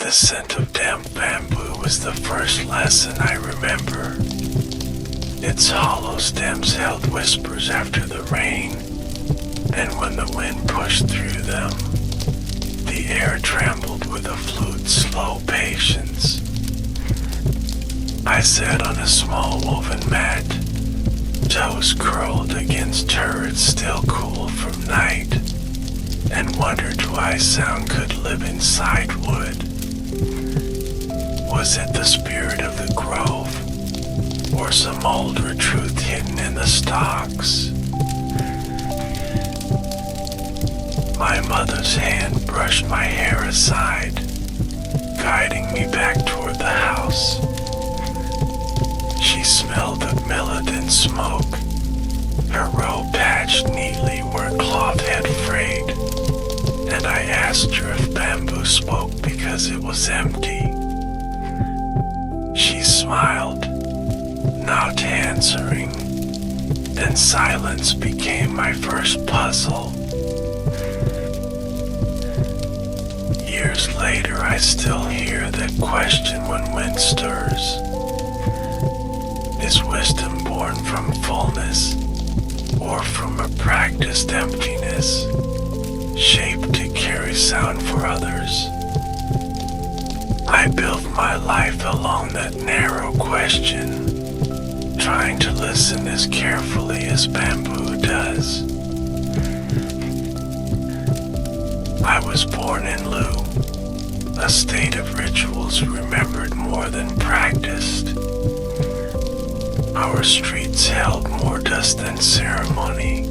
The scent of damp bamboo was the first lesson I remember. Its hollow stems held whispers after the rain, and when the wind pushed through them, the air trembled with a flute's slow patience. I sat on a small woven mat, toes curled against turrets still cool from night, and wondered why sound could live inside wood. Was it the spirit of the grove, or some older truth hidden in the stalks? My mother's hand brushed my hair aside, guiding me back toward the house. She smelled of millet and smoke, her robe patched neatly where cloth had frayed, and I asked her if bamboo spoke because it was empty. She smiled, not answering, and silence became my first puzzle. Years later, I still hear that question when wind stirs. Is wisdom born from fullness, or from a practiced emptiness, shaped to carry sound for others? I built my life along that narrow question, trying to listen as carefully as bamboo does. I was born in Lu, a state of rituals remembered more than practiced. Our streets held more dust than ceremony,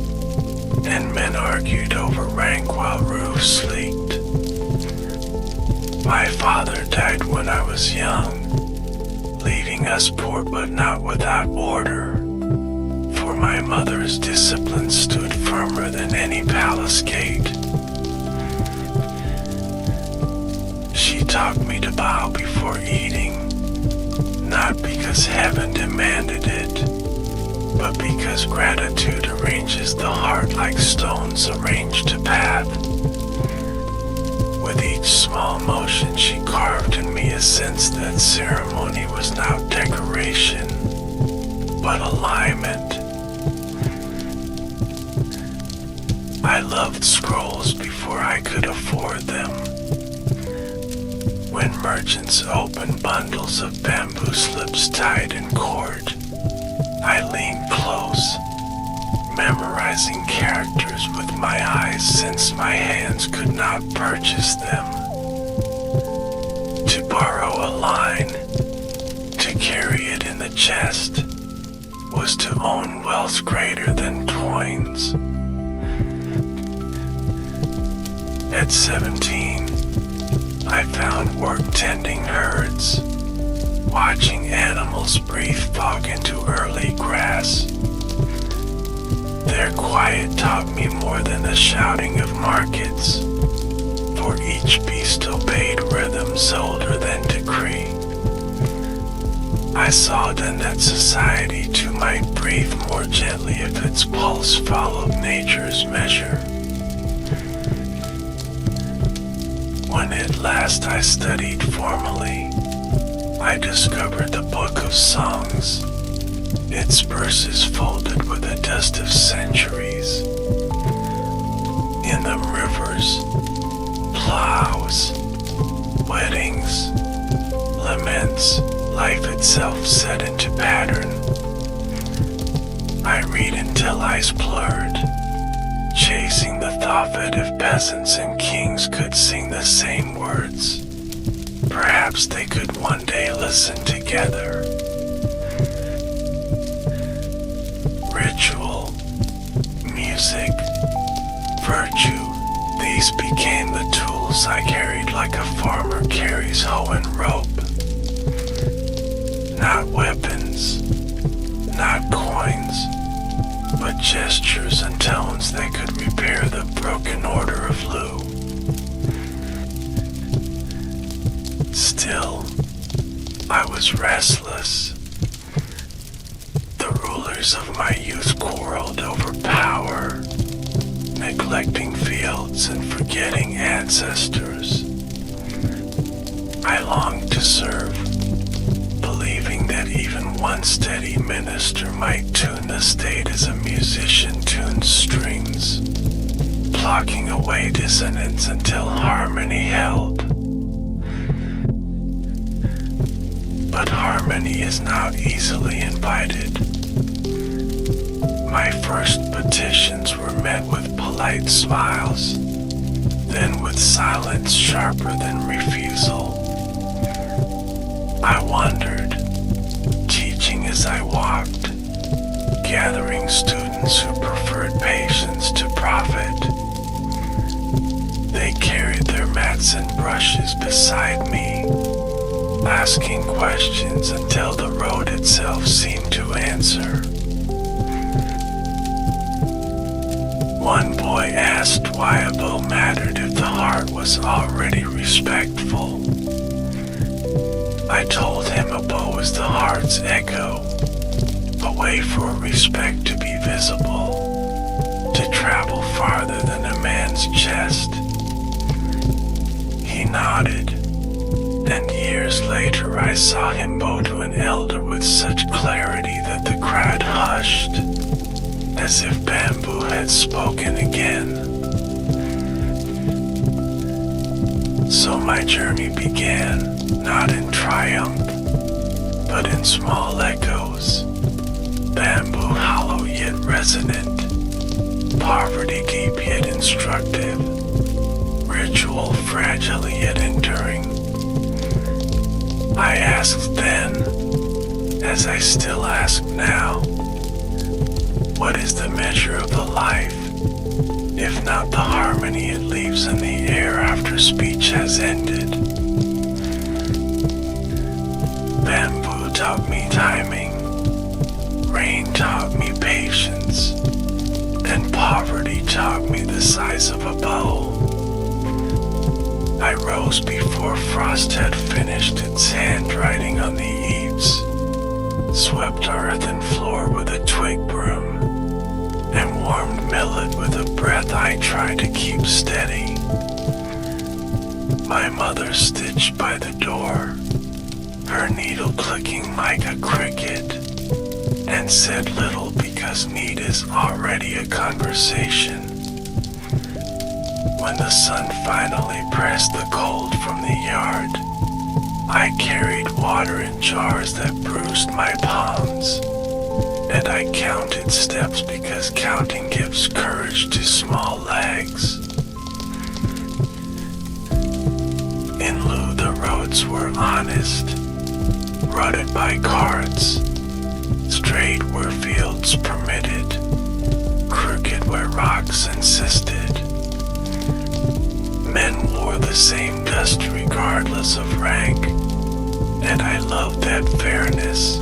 and men argued over rank while roofs leaked. My father died when I was young, leaving us poor but not without order, for my mother's discipline stood firmer than any palace gate. She taught me to bow before eating, not because heaven demanded it, but because gratitude arranges the heart like stones arranged a path. With each small motion she carved in me a sense that ceremony was not decoration, but alignment. I loved scrolls before I could afford them. When merchants opened bundles of bamboo slips tied in cord, I leaned close, memorizing characters with my eyes since my hands could not purchase them. To borrow a line, to carry it in the chest, was to own wealth greater than coins. At 17, I found work tending herds, watching animals breathe fog into early grass. Their quiet taught me more than the shouting of markets, for each beast obeyed rhythms older than decree. I saw then that society too might breathe more gently if its pulse followed nature's measure. When at last I studied formally, I discovered the book of songs, its verses folded with the dust of centuries. In them rivers, plows, weddings, laments, life itself set into pattern. I read until eyes blurred, chasing the thought that if peasants and kings could sing the same words, perhaps they could one day listen together. Ritual, music, virtue, these became the tools I carried like a farmer carries hoe and rope. Not weapons, not coins, but gestures and tones that could repair the broken order of Lu. Still, I was restless. The rulers of my youth quarreled over power, neglecting fields and forgetting ancestors. I longed to serve, believing that even one steady minister might tune the state as a musician tunes strings, plucking away dissonance until harmony held. But harmony is not easily invited. My first petitions were met with polite smiles, then with silence sharper than refusal. I wandered, teaching as I walked, gathering students who preferred patience to profit. They carried their mats and brushes beside me, asking questions until the road itself seemed to answer. One boy asked why a bow mattered if the heart was already respectful. I told him a bow is the heart's echo, a way for respect to be visible, to travel farther than a man's chest. He nodded, and years later I saw him bow to an elder with such clarity that the crowd hushed, as if bamboo had spoken again. So my journey began, not in triumph, but in small echoes, bamboo hollow yet resonant, poverty deep yet instructive, ritual fragile yet enduring. I asked then, as I still ask now, what is the measure of the life, if not the harmony it leaves in the air after speech has ended? Bamboo taught me timing, rain taught me patience, and poverty taught me the size of a bow. I rose before frost had finished its handwriting on the eaves, swept earthen floor with a twig broom, and warmed millet with a breath I tried to keep steady. My mother stitched by the door, her needle clicking like a cricket, and said little because need is already a conversation. When the sun finally pressed the cold from the yard, I carried water in jars that bruised my palms, and I counted steps because counting gives courage to small legs. In lieu, the roads were honest, rutted by carts, straight where fields permitted, crooked where rocks insisted. Men wore the same dust regardless of rank, and I loved that fairness,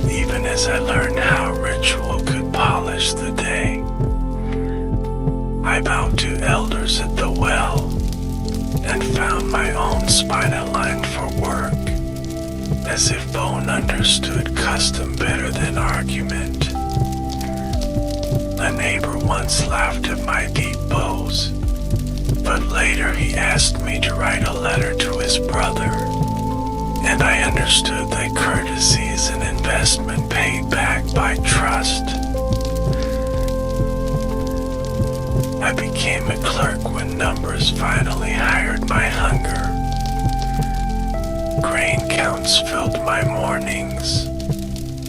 even as I learned how ritual could polish the day. I bowed to elders at the well, and found my own spine aligned for work, as if bone understood custom better than argument. A neighbor once laughed at my deep bows, but later he asked me to write a letter to his brother, and I understood that courtesy is an investment paid back by trust. I became a clerk when numbers finally hired my hunger. Grain counts filled my mornings.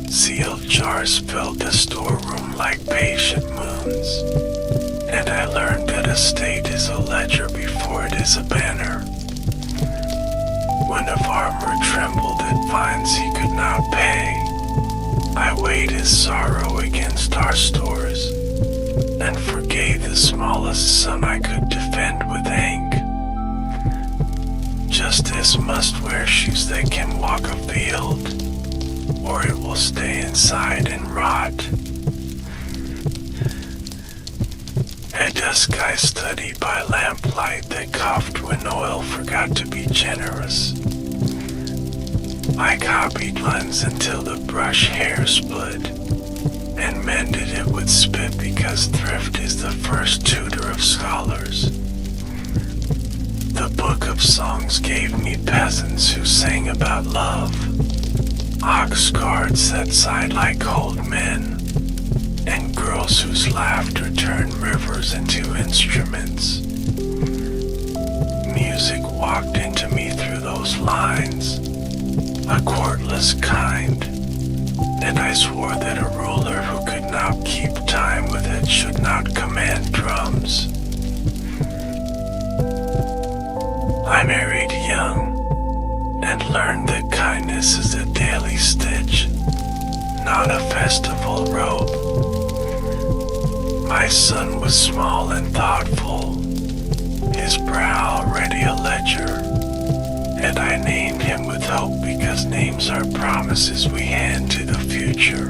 Sealed jars filled the storeroom like patient moons. And I learned that a state is a ledger before it is a banner. When a farmer trembled at fines he could not pay, I weighed his sorrow against our stores, and forgave the smallest sum I could defend with ink. Justice must wear shoes that can walk a field, or it will stay inside and rot. At dusk I studied by lamplight that coughed when oil forgot to be generous. I copied lines until the brush hair split, and mended it with spit because thrift is the first tutor of scholars. The book of songs gave me peasants who sang about love, ox carts that sighed like old men, and girls whose laughter turned rivers into instruments. Music walked into me through those lines, a courtless kind, and I swore that a ruler who could not keep time with it should not command drums. I married young and learned that kindness is a daily stitch, not a festival robe. My son was small and thoughtful, his brow already a ledger, and I named him with hope because names are promises we hand to the future.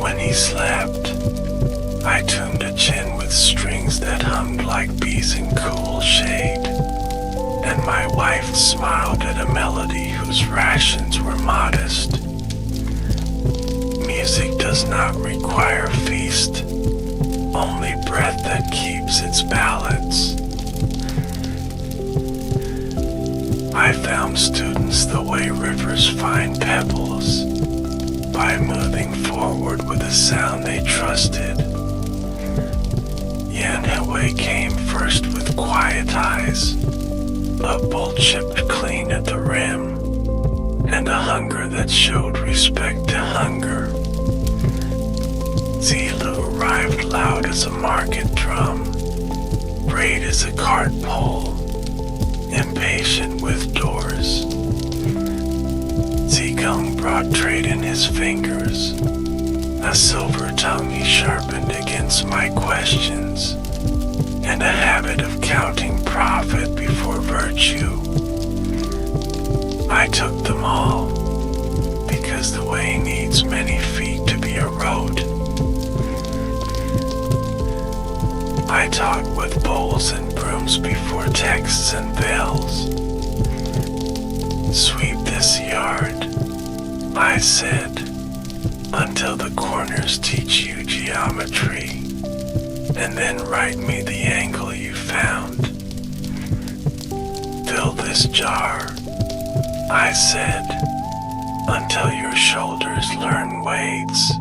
When he slept, I tuned a chin with strings that hummed like bees in cool shade, and my wife smiled at a melody whose rations were modest. Music does not require feast, only breath that keeps its balance. I found students the way rivers find pebbles, by moving forward with a sound they trusted. Yanhwei came first with quiet eyes, a bull chipped clean at the rim, and a hunger that showed respect to hunger. Zilu arrived loud as a market drum, braid as a cart pole, impatient with doors. Zigong brought trade in his fingers, a silver tongue he sharpened against my questions, and a habit of counting profit before virtue. I took them all, because the way needs many feet to be a road. I talked with bowls and brooms before texts and veils. Sweep this yard, I said, until the corners teach you geometry, and then write me the angle you found. Fill this jar, I said, until your shoulders learn weights,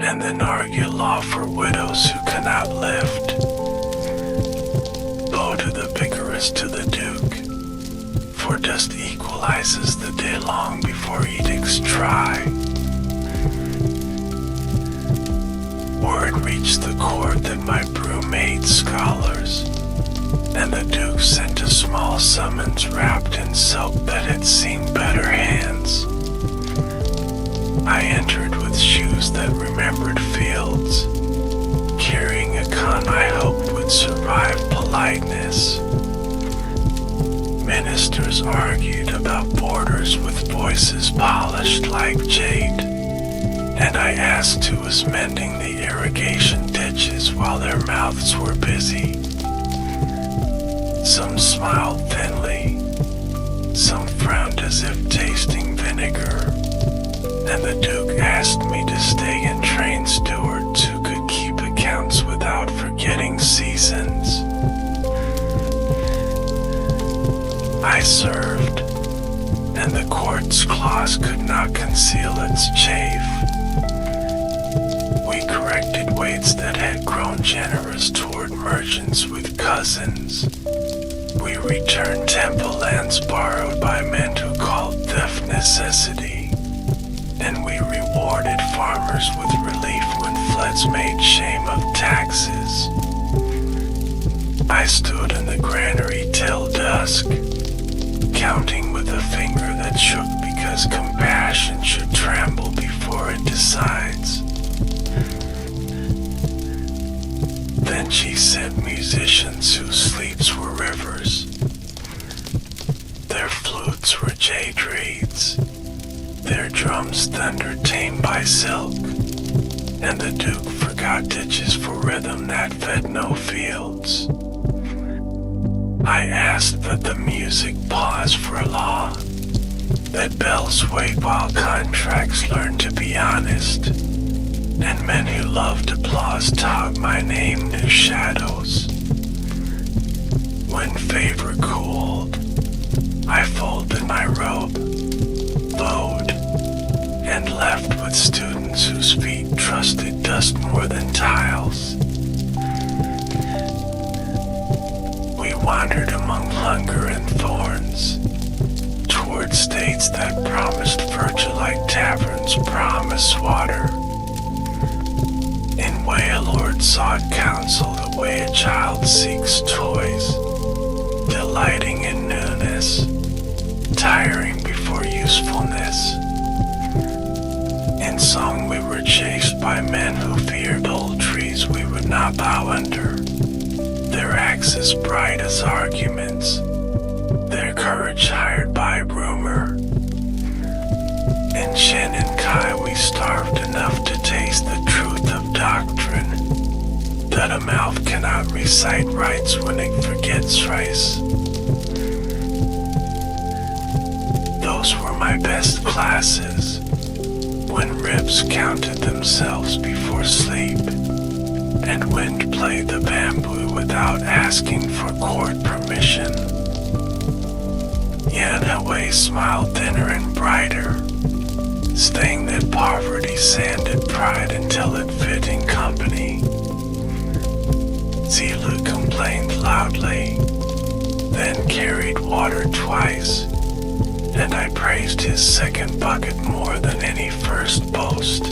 and then argue law for widows who cannot lift. Bow to the vigorous, to the duke, for dust equalizes the day long before edicts try. Word reached the court that my broom made scholars, and the duke sent a small summons wrapped in silk that had seen better hands. I entered with shoes that remembered fields, carrying a con I hoped would survive politeness. Ministers argued about borders with voices polished like jade, and I asked who was mending the irrigation ditches while their mouths were busy. Some smiled thinly, some frowned as if tasting vinegar, and the Duke asked me to stay and train stewards who could keep accounts without forgetting seasons. I served, and the court's claws could not conceal its chafe. We corrected weights that had grown generous toward merchants with cousins. We returned temple lands borrowed by men who called theft necessity, and we rewarded farmers with relief when floods made shame of taxes. I stood in the granary till dusk, counting with a finger that shook because compassion should tremble before it decides. Then she sent musicians whose sleeps were rivers. Their flutes were jade reeds, their drums thunder tamed by silk, and the Duke forgot ditches for rhythm that fed no fields. I asked that the music pause for law, that bells wait while contracts learn to be honest, and men who loved applause taught my name new shadows. When favor cooled, I folded my robe, bowed, and left with students whose feet trusted dust more than tiles. We wandered among hunger and thorns, toward states that promised virgin-like taverns promise water. In way a lord sought counsel the way a child seeks toys, delighting in newness, tiring before usefulness. In song we were chased by men who feared old trees we would not bow under, their axes bright as arguments, their courage hired by rumor. In Shen and Kai we starved enough to taste the truth of doctrine, that a mouth cannot recite rites when it forgets rice. Those were my best classes, when ribs counted themselves before sleep, and wind played the bamboo without asking for court permission. Yan Hui smiled thinner and brighter, saying that poverty sanded pride until it fit in company. Zilu complained loudly, then carried water twice, and I praised his second bucket more than any first boast.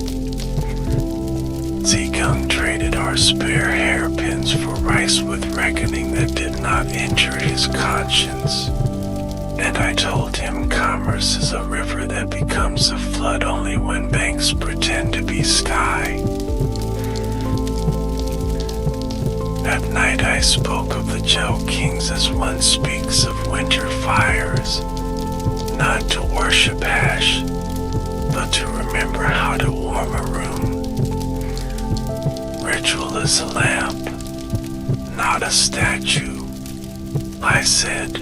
Zikung traded our spare hairpins for rice with reckoning that did not injure his conscience, and I told him commerce is a river that becomes a flood only when banks pretend to be sky. At night I spoke of the Zhou kings as one speaks of winter fires, not to worship ash, but to remember how to warm a room. Ritual is a lamp, not a statue, I said,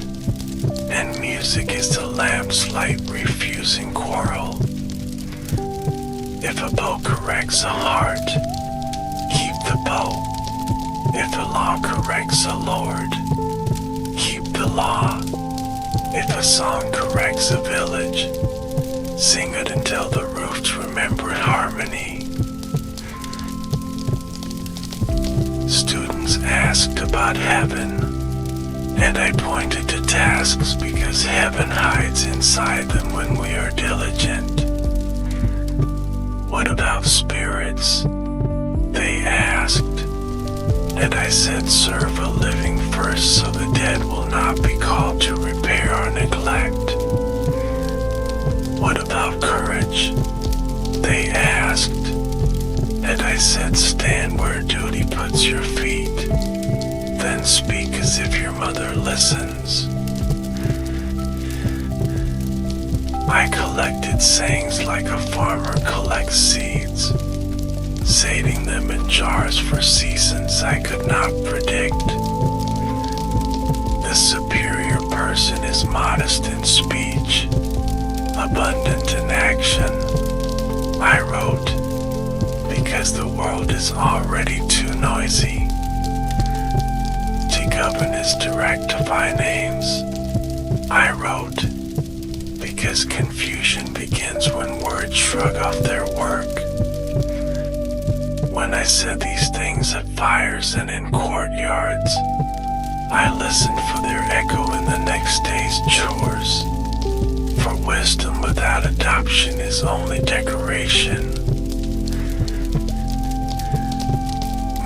and music is the lamp's light refusing quarrel. If a bow corrects a heart, keep the bow. If the law corrects a lord, keep the law. If a song corrects a village, sing it until the roofs remember harmony. Students asked about heaven, and I pointed to tasks because heaven hides inside them when we are diligent. What about spirits? They asked, and I said serve a living first so the dead will not be called to repair or neglect. What about courage? They asked, and I said stand where duty puts your feet, then speak as if your mother listens. I collected sayings like a farmer collects seeds, saving them in jars for seasons I could not predict. The superior person is modest in speech, abundant in action, I wrote, because the world is already too noisy. To govern is to rectify names, I wrote, because confusion begins when words shrug off their work. When I said these things at fires and in courtyards, I listened for their echo in the next day's chores. For wisdom without adoption is only decoration.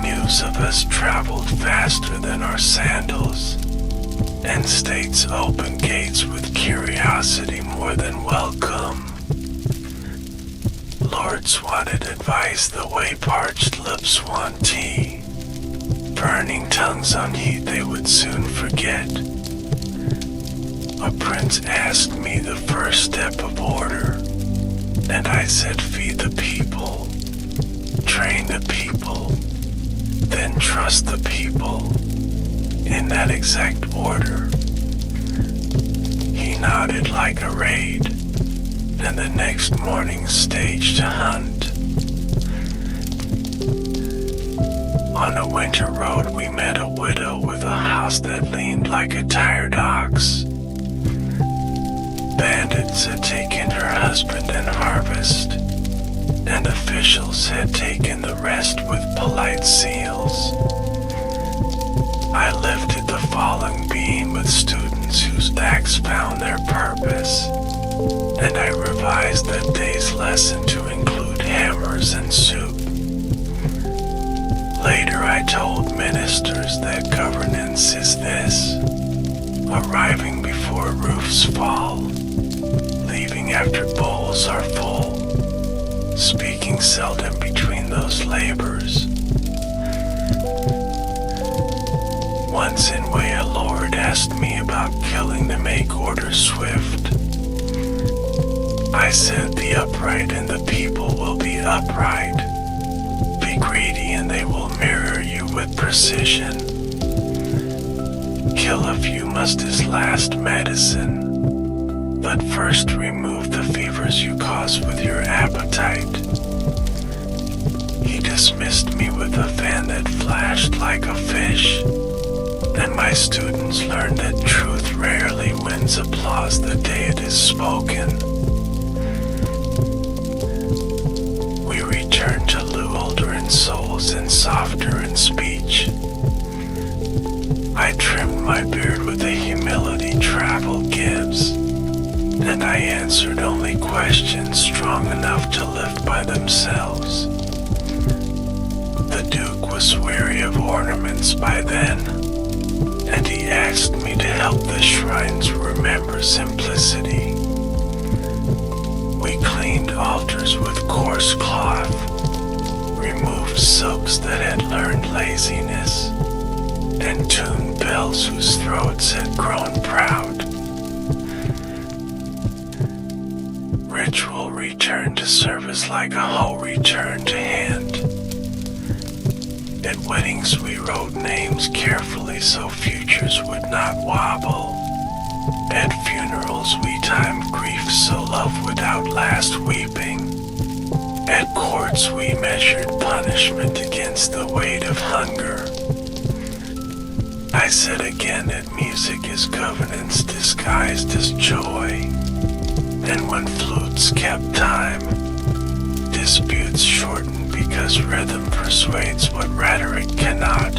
News of us traveled faster than our sandals, and states open gates with curiosity more than welcome. Lords wanted advice the way parched lips want tea. Burning tongues on heat they would soon forget. A prince asked me the first step of order, and I said feed the people, train the people, then trust the people, in that exact order. He nodded like a raid, and the next morning staged a hunt. On a winter road we met a widow with a house that leaned like a tired ox. Bandits had taken her husband and harvest, and officials had taken the rest with polite seals. I lifted the falling beam with students whose acts found their purpose, and I revised that day's lesson to include hammers and soup. Later I told ministers that governance is this: arriving before roofs fall, leaving after bowls are full, speaking seldom between those labors. Once in way a lord asked me about killing to make order swift. I said the upright and the people will be upright. Be greedy and they will mirror you with precision. Kill a few must is last medicine, but first remove the fevers you cause with your appetite. He dismissed me with a fan that flashed like a fish, and my students learned that truth rarely wins applause the day it is spoken. We returned to older in souls and softer in speech. I trimmed my beard with the humility travel gives, and I answered only questions strong enough to live by themselves. The Duke was weary of ornaments by then, and he asked me to help the shrines remember simplicity. We cleaned altars with coarse cloth, removed soaps that had learned laziness, and tuned bells whose throats had grown proud. Ritual returned to service like a hoe returned to hand. At weddings we wrote names carefully so futures would not wobble. At funerals we timed grief so love would outlast weeping. At courts we measured punishment against the weight of hunger. I said again that music is governance disguised as joy, and when flutes kept time, disputes shortened because rhythm persuades what rhetoric cannot.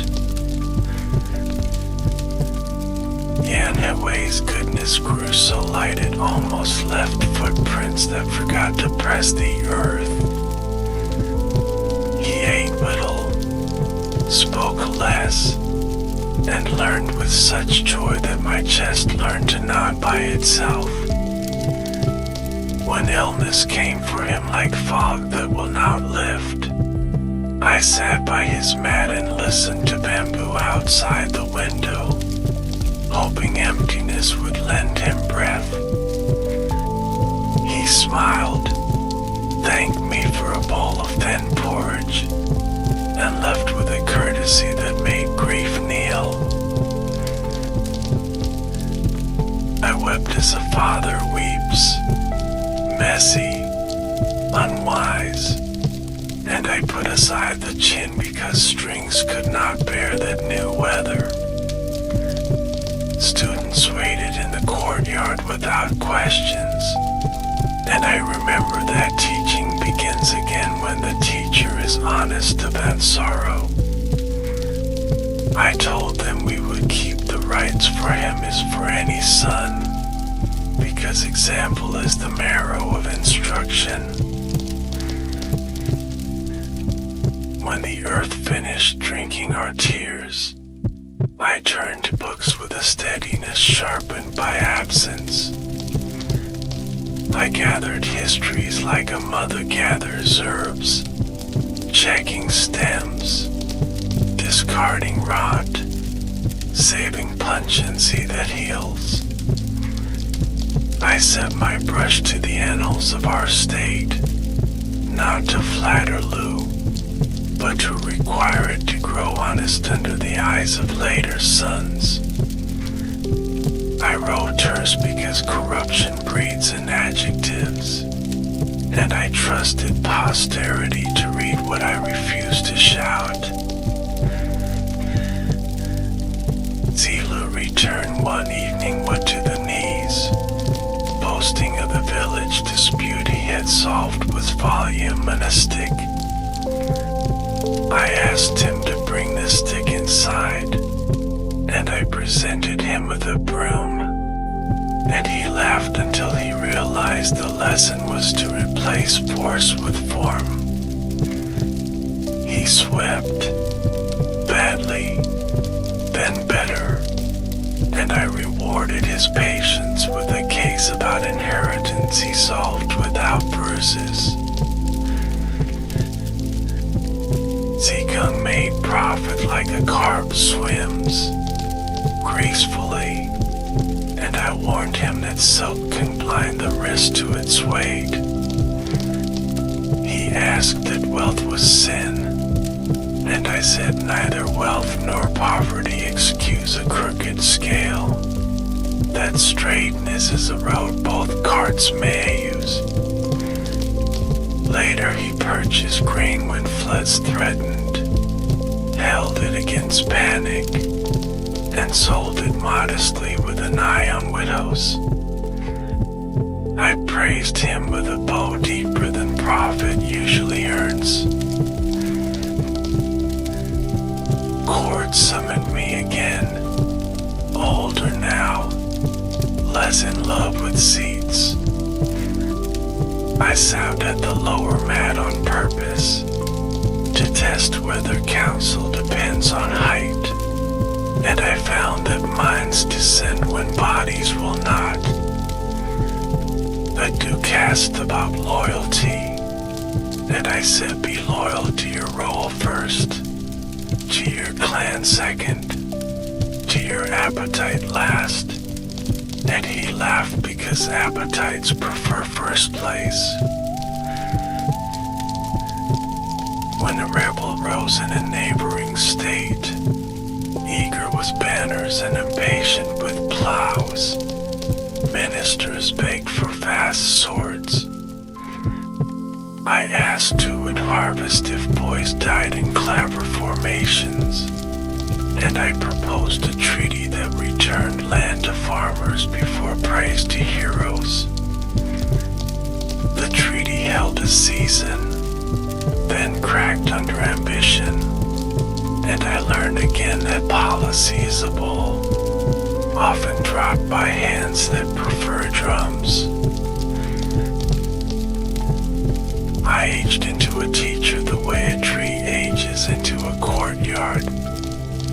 Yanhweh's goodness grew so light it almost left footprints that forgot to press the earth. He ate little, spoke less, and learned with such joy that my chest learned to nod by itself. When illness came for him like fog that will not lift, I sat by his mat and listened to bamboo outside the window, hoping emptiness would lend him breath. He smiled, thanked me for a bowl of thin porridge, and left with a courtesy that made grief kneel. I wept as a father weeps, messy, unwise, and I put aside the chin because strings could not bear that new weather. Students waited in the courtyard without questions, and I remember that teaching begins again when the teacher is honest about sorrow. I told them we would keep the rights for him as for any son, because example is the marrow of instruction. When the earth finished drinking our tears, I turned to books with a steadiness sharpened by absence. I gathered histories like a mother gathers herbs, checking stems, discarding rot, saving pungency that heals. I set my brush to the annals of our state, not to flatter Lou, but to require it to grow honest under the eyes of later sons. I wrote terse because corruption breeds in adjectives, and I trusted posterity to read what I refused to shout. returned one evening wet to the knees, boasting of the village dispute he had solved with volume and a stick. I asked him to bring the stick inside, and I presented him with a broom, and he laughed until he realized the lesson was to replace force with form. He swept, badly, then better, and I rewarded his patience with a case about inheritance he solved without bruises. Zikung made profit like a carp swims, gracefully, and I warned him that silk can blind the wrist to its weight. He asked if wealth was sin, and I said neither wealth nor poverty excuse a crooked scale, that straightness is a road both carts may use. Later he purchased grain when floods threatened, held it against panic, and sold it modestly with an eye on widows. I praised him with a bow deeper than profit usually earns. Court summoned me again, older now, less in love with seats. I sat at the lower mat on purpose, to test whether counsel depends on height, and I found that minds descend when bodies will not. A ducast about loyalty, and I said be loyal to your role first, to your clan second, to your appetite last, and he laughed because appetites prefer first place. When a rebel rose in a neighboring state, eager with banners and impatient with plows, ministers begged for fast swords. I asked who would harvest if boys died in clever formations, and I proposed a treaty that returned land to farmers before praise to heroes. The treaty held a season, then cracked under ambition, and I learned again that policy is a bull, often dropped by hands that prefer drums. I aged into a teacher the way a tree ages into a courtyard,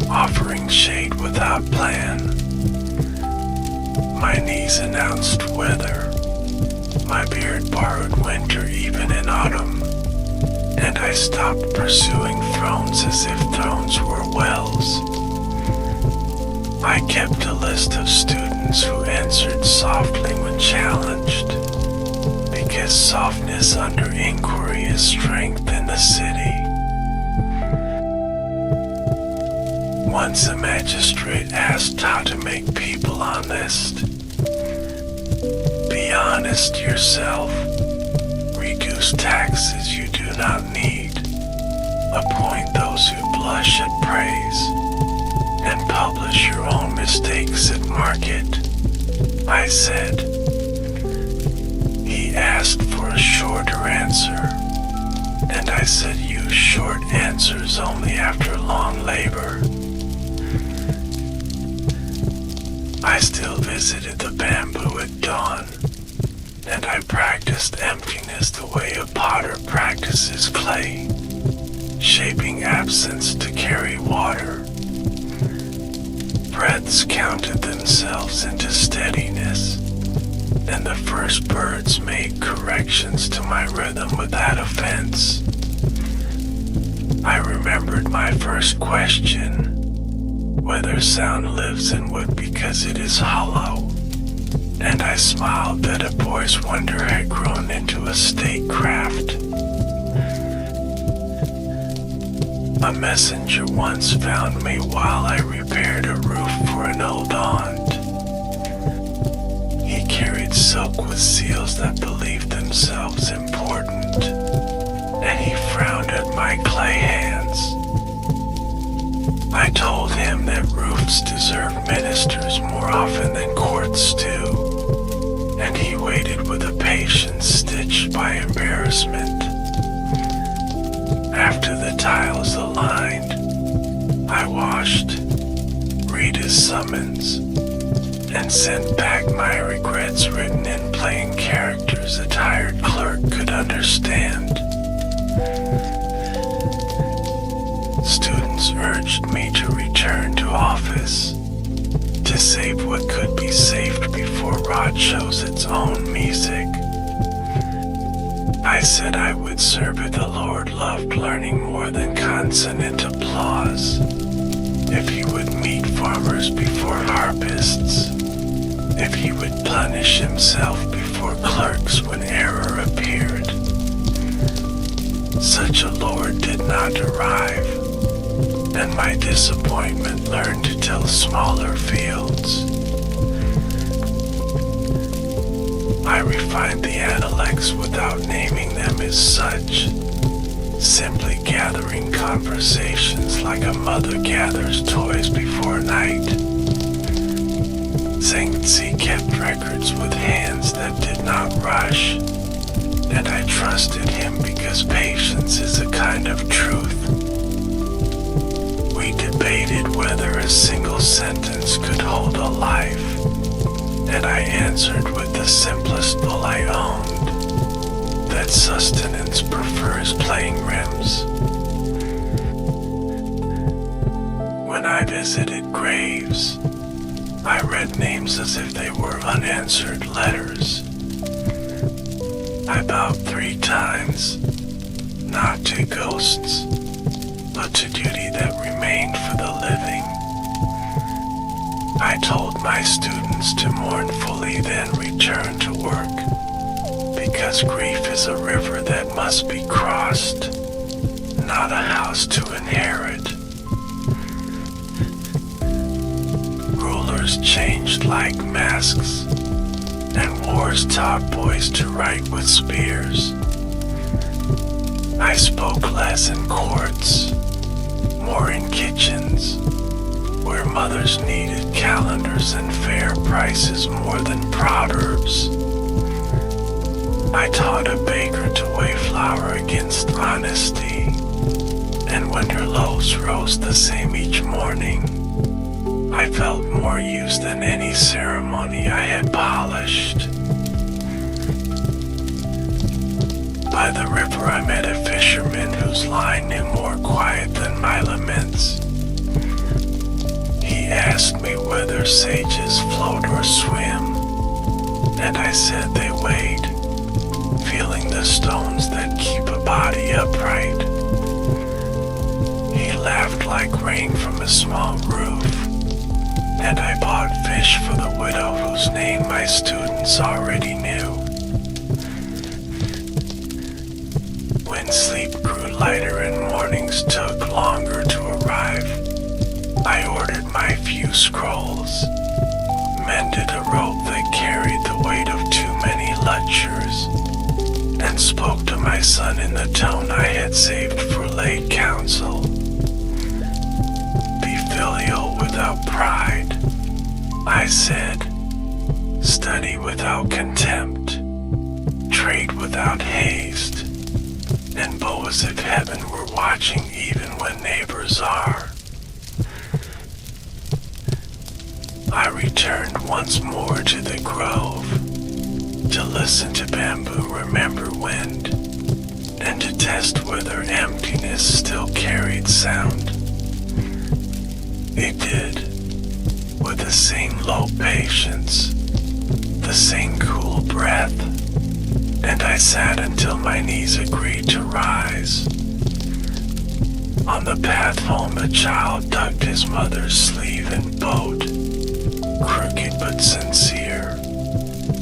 offering shade without plan. My knees announced weather, my beard borrowed winter even in autumn, and I stopped pursuing thrones as if thrones were wells. I kept a list of students who answered softly when challenged, because softness under inquiry is strength in the city. Once a magistrate asked how to make people honest. Be honest yourself. Reduce taxes you do not need. Appoint those who blush at praise, and publish your own mistakes at market, I said. He asked for a shorter answer, and I said use short answers only after long labor. I still visited the bamboo at dawn, and I practiced emptiness the way a potter practices clay, shaping absence to carry water. Breaths counted themselves into steadiness, and the first birds made corrections to my rhythm without offense. I remembered my first question, whether sound lives in wood because it is hollow, and I smiled that a boy's wonder had grown into a statecraft. A messenger once found me while I repaired a roof for an old aunt. He carried silk with seals that believed themselves important, and he frowned at my clay hands. I told him that roofs deserve ministers more often than courts do, and he waited with a patience stitched by embarrassment. After the tiles aligned, I washed, read his summons, and sent back my regrets written in plain characters a tired clerk could understand. Students urged me to return to office, to save what could be saved before Rod shows its own music. I said I would serve if the Lord loved learning more than consonant applause, if he would meet farmers before harvests, if he would punish himself before clerks when error appeared. Such a Lord did not arrive, and my disappointment learned to till smaller fields. I refined the analects without naming them as such, simply gathering conversations like a mother gathers toys before night. Zengzi kept records with hands that did not rush, and I trusted him because patience is a kind of truth. We debated whether a single sentence could hold a life, and I answered with the simplest bull I owned, that sustenance prefers playing rims. When I visited graves, I read names as if they were unanswered letters. I bowed 3 times, not to ghosts, but to duty that remained for the living. I told my students to mournfully then return to work, because grief is a river that must be crossed, not a house to inherit. Rulers changed like masks, and wars taught boys to write with spears. I spoke less in courts, more in kitchens, where mothers needed calendars and fair prices more than proverbs. I taught a baker to weigh flour against honesty, and winter loaves rose the same each morning. I felt more use than any ceremony I had polished. By the river I met a fisherman whose line knew more quiet than my laments. He asked me whether sages float or swim, and I said they wade, feeling the stones that keep a body upright. He laughed like rain from a small roof, and I bought fish for the widow whose name my students already knew. When sleep grew lighter and mornings took longer to arrive, I ordered my few scrolls, mended a rope that carried the weight of too many lectures, and spoke to my son in the tone I had saved for late counsel. Be filial without pride, I said. Study without contempt, trade without haste, and bow as if heaven were watching even when neighbors are. I returned once more to the grove, to listen to bamboo remember wind, and to test whether emptiness still carried sound. It did, with the same low patience, the same cool breath, and I sat until my knees agreed to rise. On the path home a child tugged his mother's sleeve and bowed, crooked but sincere,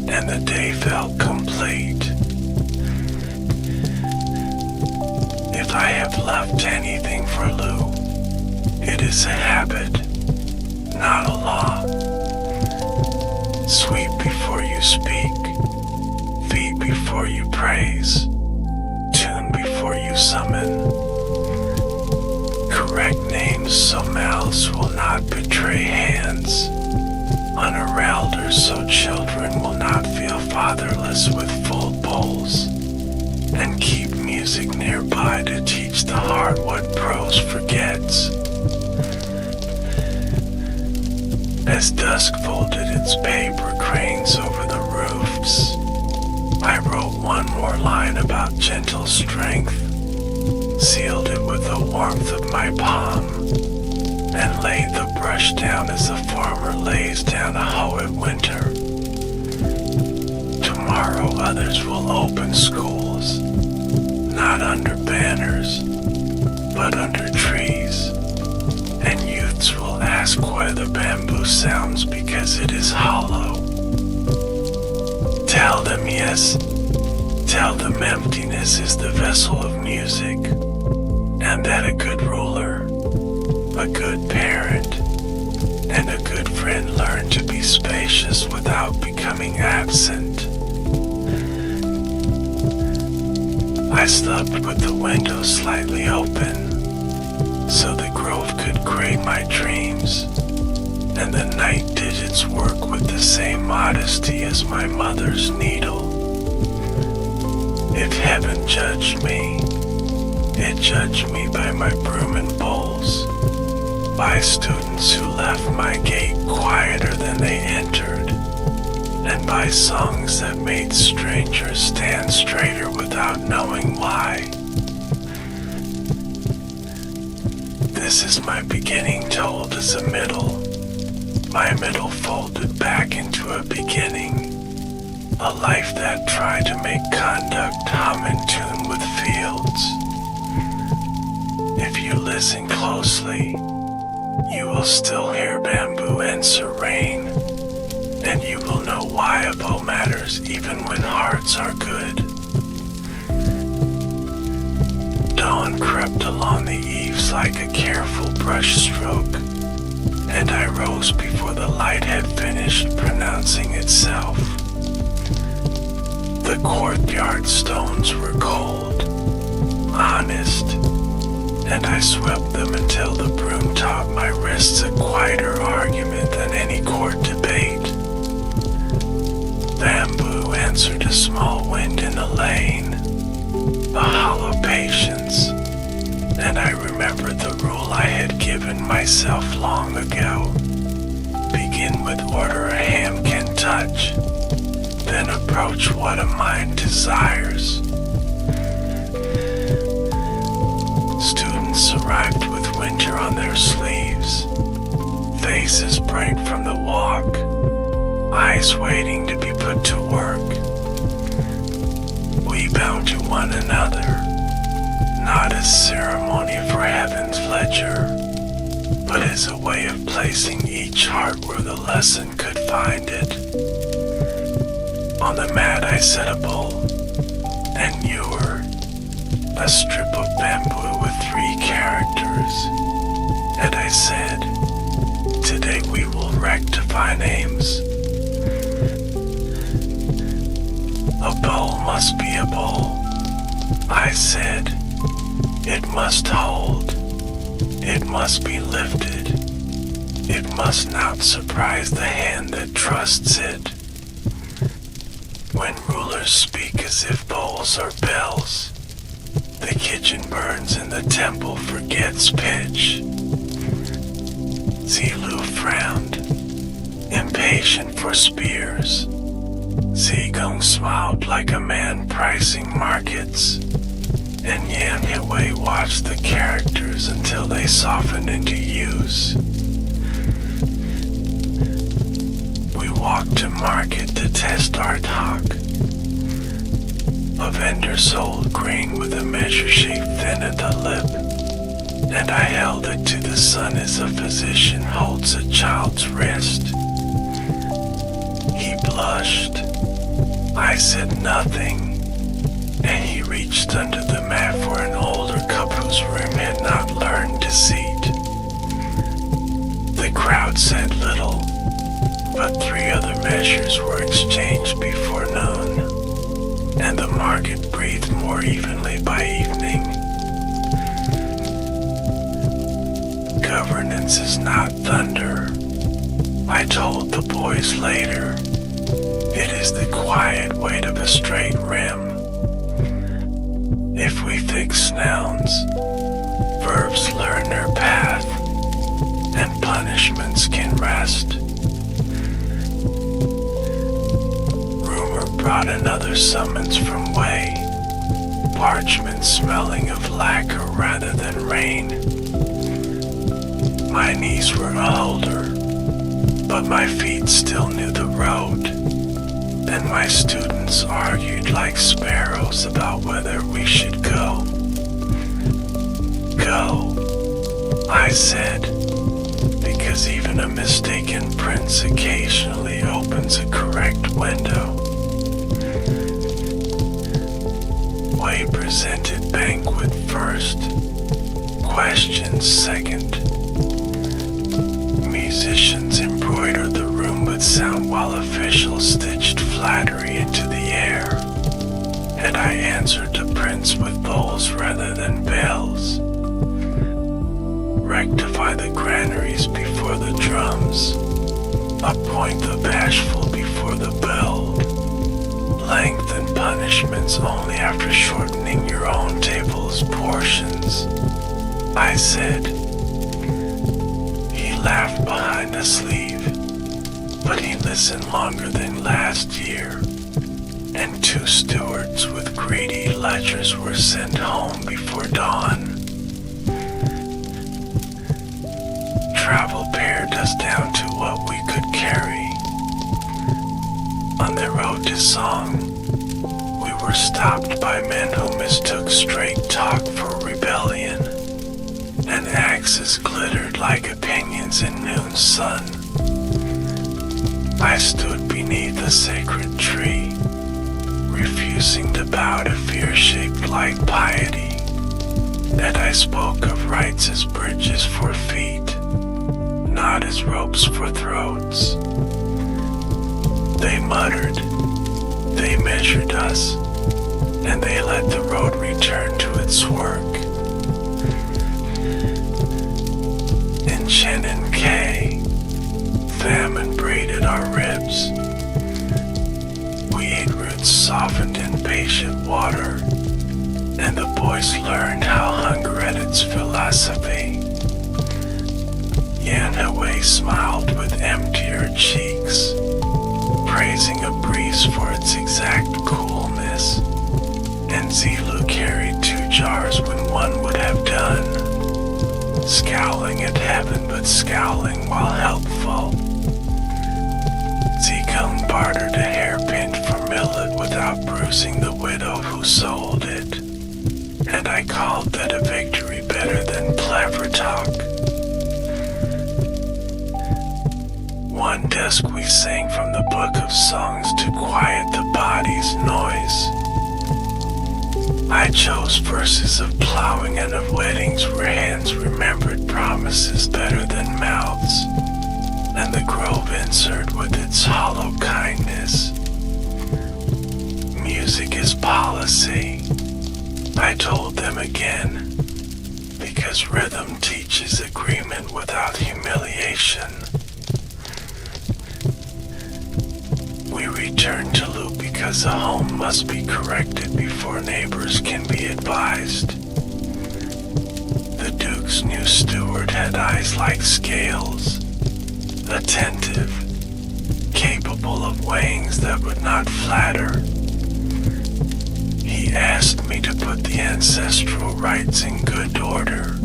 and the day felt complete. If I have left anything for Lou, it is a habit, not a law. Sweep before you speak, feed before you praise, tune before you summon. Correct names brooms so mouths will not betray hands, on elders so children will not feel fatherless with full bowls, and keep music nearby to teach the heart what prose forgets. As dusk folded its paper cranes over the roofs, I wrote one more line about gentle strength, sealed it with the warmth of my palm, and laid the brush down as a farmer lays down a hoe in winter. Tomorrow others will open schools, not under banners, but under trees, and youths will ask why the bamboo sounds because it is hollow. Tell them yes, tell them emptiness is the vessel of music, and that a good ruler, a good parent, and a good friend learn to be spacious without becoming absent. I slept with the window slightly open, so the grove could grade my dreams, and the night did its work with the same modesty as my mother's needle. If heaven judged me, it judged me by my broom and bowls, by students who left my gate quieter than they entered, and by songs that made strangers stand straighter without knowing why. This is my beginning told as a middle, my middle folded back into a beginning, a life that tried to make conduct hum in tune with fields. If you listen closely, you will still hear bamboo answer rain, and you will know why a bow matters even when hearts are good. Dawn crept along the eaves like a careful brush stroke, and I rose before the light had finished pronouncing itself. The courtyard stones were cold, honest, and I swept them until the broom taught my wrists a quieter argument than any court debate. Bamboo answered a small wind in a lane, a hollow patience, and I remembered the rule I had given myself long ago. Begin with order a hand can touch, then approach what a mind desires. Students arrived with winter on their sleeves, faces bright from the walk, eyes waiting to be put to work. We bound to one another, not as ceremony for heaven's ledger, but as a way of placing each heart where the lesson could find it. On the mat I set a bowl, and you were a strip of bamboo with 3 characters, and I said, today we will rectify names. A bowl must be a bowl, I said. It must hold, it must be lifted, it must not surprise the hand that trusts it. When rulers speak as if bowls are bells, the kitchen burns and the temple forgets pitch. Zilu frowned, impatient for spears. Zigong smiled like a man pricing markets, and Yan Hui watched the characters until they softened into use. We walked to market to test our talk. A vendor sold grain with a measure shape thin at the lip, and I held it to the sun as a physician holds a child's wrist. He blushed. I said nothing, and he reached under the mat for an older cup whose rim had not learned deceit. The crowd said little, but 3 other measures were exchanged before noon, and the market breathed more evenly by evening. governance is not thunder. I told the boys later, it is the quiet weight of a straight rim. If we fix nouns, verbs learn their path, and punishments can rest. Rumor brought another summons from way, parchment smelling of lacquer rather than rain. My knees were older, but my feet still knew the road, and my students argued like sparrows about whether we should go. Go, I said, because even a mistaken prince occasionally opens a correct window. Way presented banquet first, questions second. Musicians embroidered the room with sound while officials stitched flattery into the air, and I answered the prince with bowls rather than bells. Rectify the granaries before the drums, appoint the bashful before the belled, lengthen punishments only after shortening your own table's portions, I said. He laughed behind the sleeve, but he listened longer than last year, and 2 stewards with greedy ledgers were sent home before dawn. Travel pared us down to what we could carry. On the road to song, we were stopped by men who mistook straight talk for rebellion, and axes glittered like opinions in noon sun. I stood beneath a sacred tree, refusing to bow to fear shaped like piety, and I spoke of rights as bridges for feet, not as ropes for throats. They muttered, they measured us, and they let the road return to its work. In Chenin K, famine braided our ribs. We ate roots softened in patient water, and the boys learned how hunger read its philosophy. Yanaway smiled with emptier cheeks, praising a breeze for its exact coolness, and Zilu carried 2 jars when one would have done, scowling at heaven but scowling while helpful. Zikung bartered a hairpin for millet without bruising the widow who sold it, and I called that a victory better than clever talk. One dusk we sang from the book of songs to quiet the body's noise. I chose verses of plowing and of weddings where hands remembered promises better than mouths, and the grove answered with its hollow kindness. Music is policy, I told them again, because rhythm teaches agreement without humiliation. We returned to Luke because a home must be corrected before neighbors can be advised. The Duke's new steward had eyes like scales, attentive, capable of weighings that would not flatter. He asked me to put the ancestral rites in good order,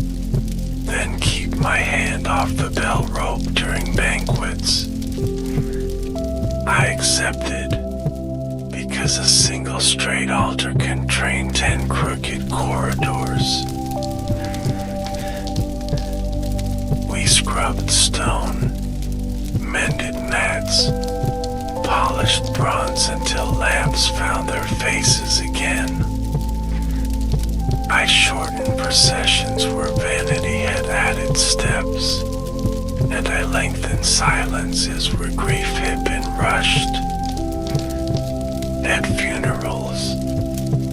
then keep my hand off the bell rope during banquets. I accepted, because a single straight altar can train 10 crooked corridors. We scrubbed stone, mended mats, polished bronze until lamps found their faces again. I shortened processions where vanity had added steps, and I lengthened silences where grief had been rushed. At funerals,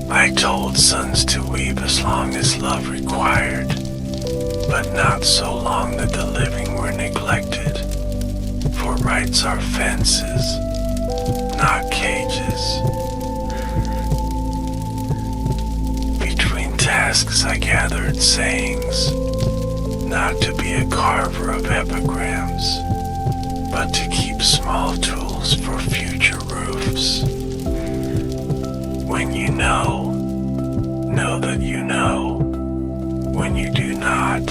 I told sons to weep as long as love required, but not so long that the living were neglected. For rights are fences, not cages. Between tasks I gathered sayings, not to be a carver of epigrams, but to keep small tools for future roofs. When you know that you know. When you do not,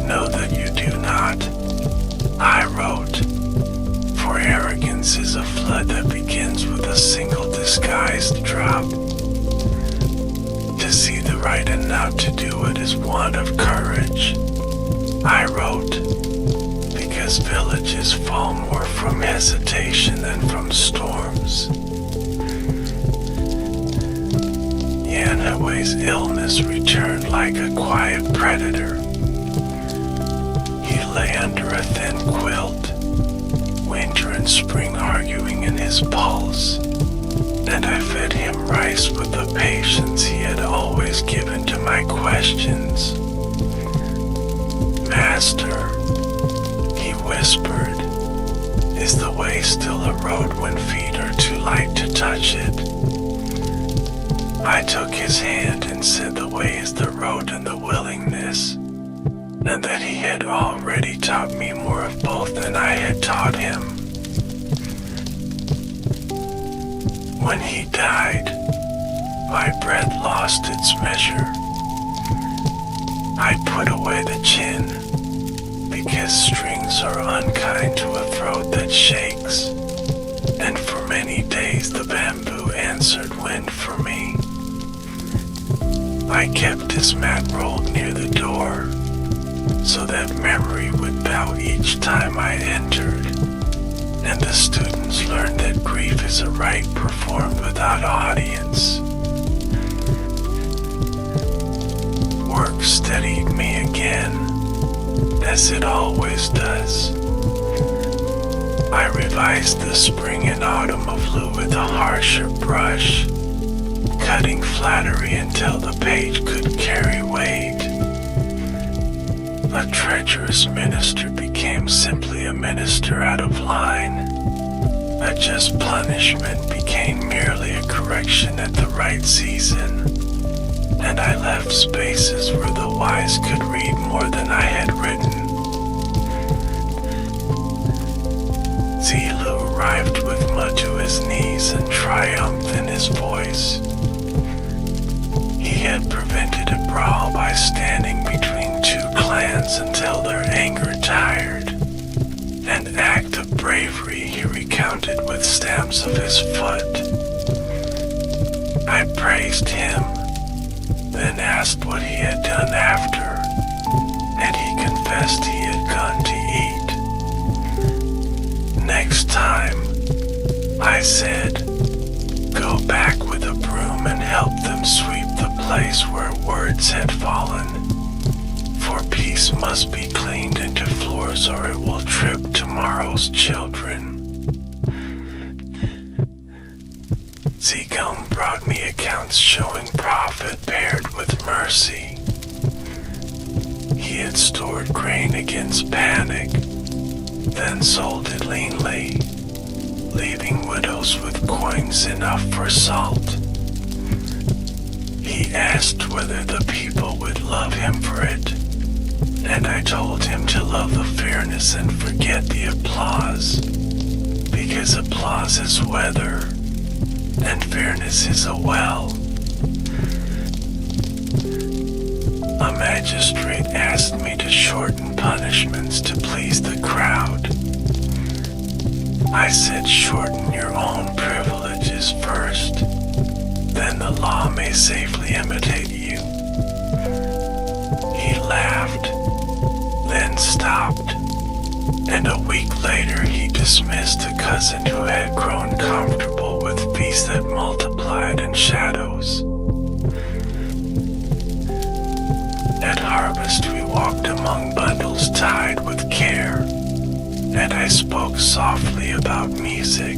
know that you do not. I wrote, for arrogance is a flood that begins with a single disguised drop. To see the right and not to do it is want of courage. I wrote, because villages fall more from hesitation than from storms. Yanhue's illness returned like a quiet predator. He lay under a thin quilt, winter and spring arguing in his pulse, and I fed him rice with the patience he had always given to my questions. Master, he whispered, is the way still a road when feet are too light to touch it? I took his hand and said the way is the road and the willingness, and that he had already taught me more of both than I had taught him. When he died, my breath lost its measure. I put away the chin, because strings are unkind to a throat that shakes, and for many days the bamboo answered wind for me. I kept his mat rolled near the door, so that memory would bow each time I entered, and the students learned that grief is a rite performed without audience. Work steadied me again, as it always does. I revised the spring and autumn of Lu with a harsher brush, cutting flattery until the page could carry weight. A treacherous minister became simply a minister out of line. A just punishment became merely a correction at the right season, and I left spaces where the wise could read more than I had written. Zilu arrived with mud to his knees and triumph in his voice. He had prevented a brawl by standing between two clans until their anger tired. An act of bravery he recounted with stamps of his foot. I praised him, then asked what he had done after, and he confessed he had gone to eat. Next time, I said, go back with a broom and help them sweep the place where words had fallen. For peace must be cleaned into floors or it will trip tomorrow's children. Zigong brought me accounts showing profit paired with mercy. He had stored grain against panic, then sold it leanly, leaving widows with coins enough for salt. He asked whether the people would love him for it, and I told him to love the fairness and forget the applause, because applause is weather, and fairness is a well. A magistrate asked me to shorten punishments to please the crowd. I said shorten your own privileges first, then the law may safely imitate you. He laughed, then stopped, and a week later he dismissed a cousin who had grown comfortable with feasts that multiplied in shadows. At harvest we walked among bundles tied with care, and I spoke softly about music.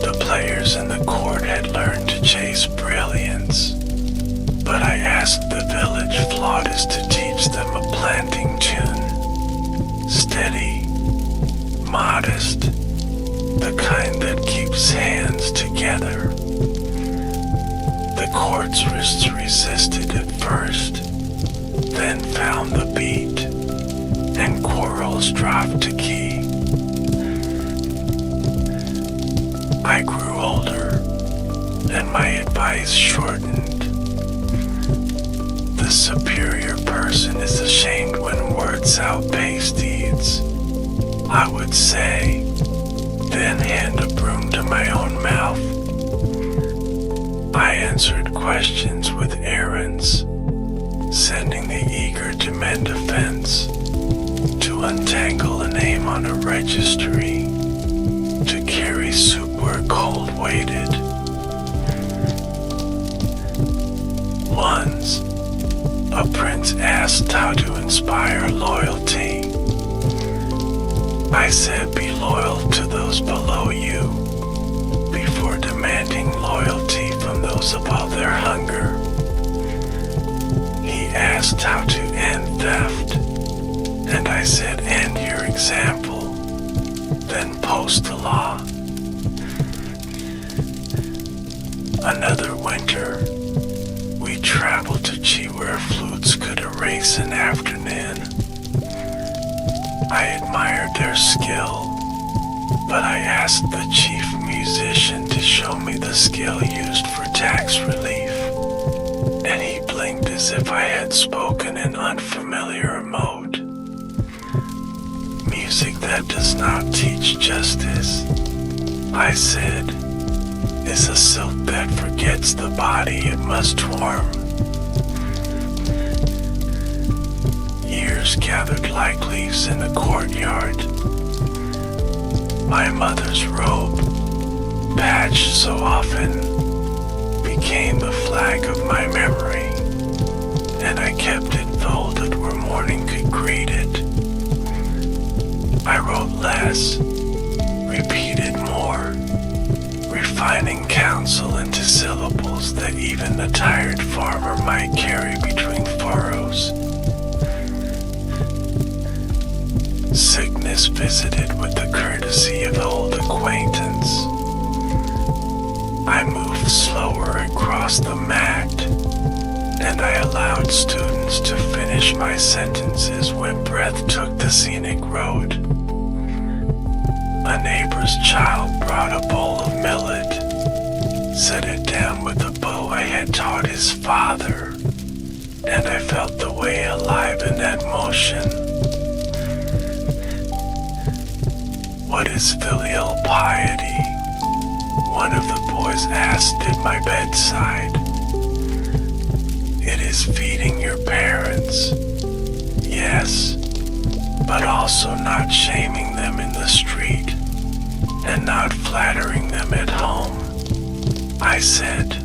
The players in the court had learned to chase brilliance, but I asked the village flauted is to teach them a planting tune, steady, modest, the kind that keeps hands together. The chord's wrists resisted at first, then found the beat, and quarrels dropped to key. I grew older, and my advice shortened. The superior person is ashamed when words outpace deeds, I would say, then hand a broom to my own mouth. I answered questions with errands, sending the eager to mend a fence, to untangle a name on a registry, to carry soup where cold waited. Once, a prince asked how to inspire loyalty. I said be loyal to those below you before demanding loyalty from those above their hunger. He asked how to end theft, and I said end your example, then post the law. Another winter, we traveled to Chi where flutes could erase an afternoon. I admired their skill, but I asked the chief musician to show me the skill used for tax relief, and he blinked as if I had spoken in unfamiliar mode. Music that does not teach justice, I said, is a silk that forgets the body it must warm. Years gathered like leaves in the courtyard. My mother's robe, patched so often, became the flag of my memory, and I kept it folded where morning could greet it. I wrote less, repeated more, refining counsel into syllables that even the tired farmer might carry between furrows. Sickness visited with the courtesy of old acquaintance. I moved slower across the mat, and I allowed students to finish my sentences when breath took the scenic road. A neighbor's child brought a bowl of millet, set it down with a bow I had taught his father, and I felt the way alive in that motion. What is filial piety? One of the boys asked at my bedside. It is feeding your parents, yes, but also not shaming them in the street and not flattering them at home, I said.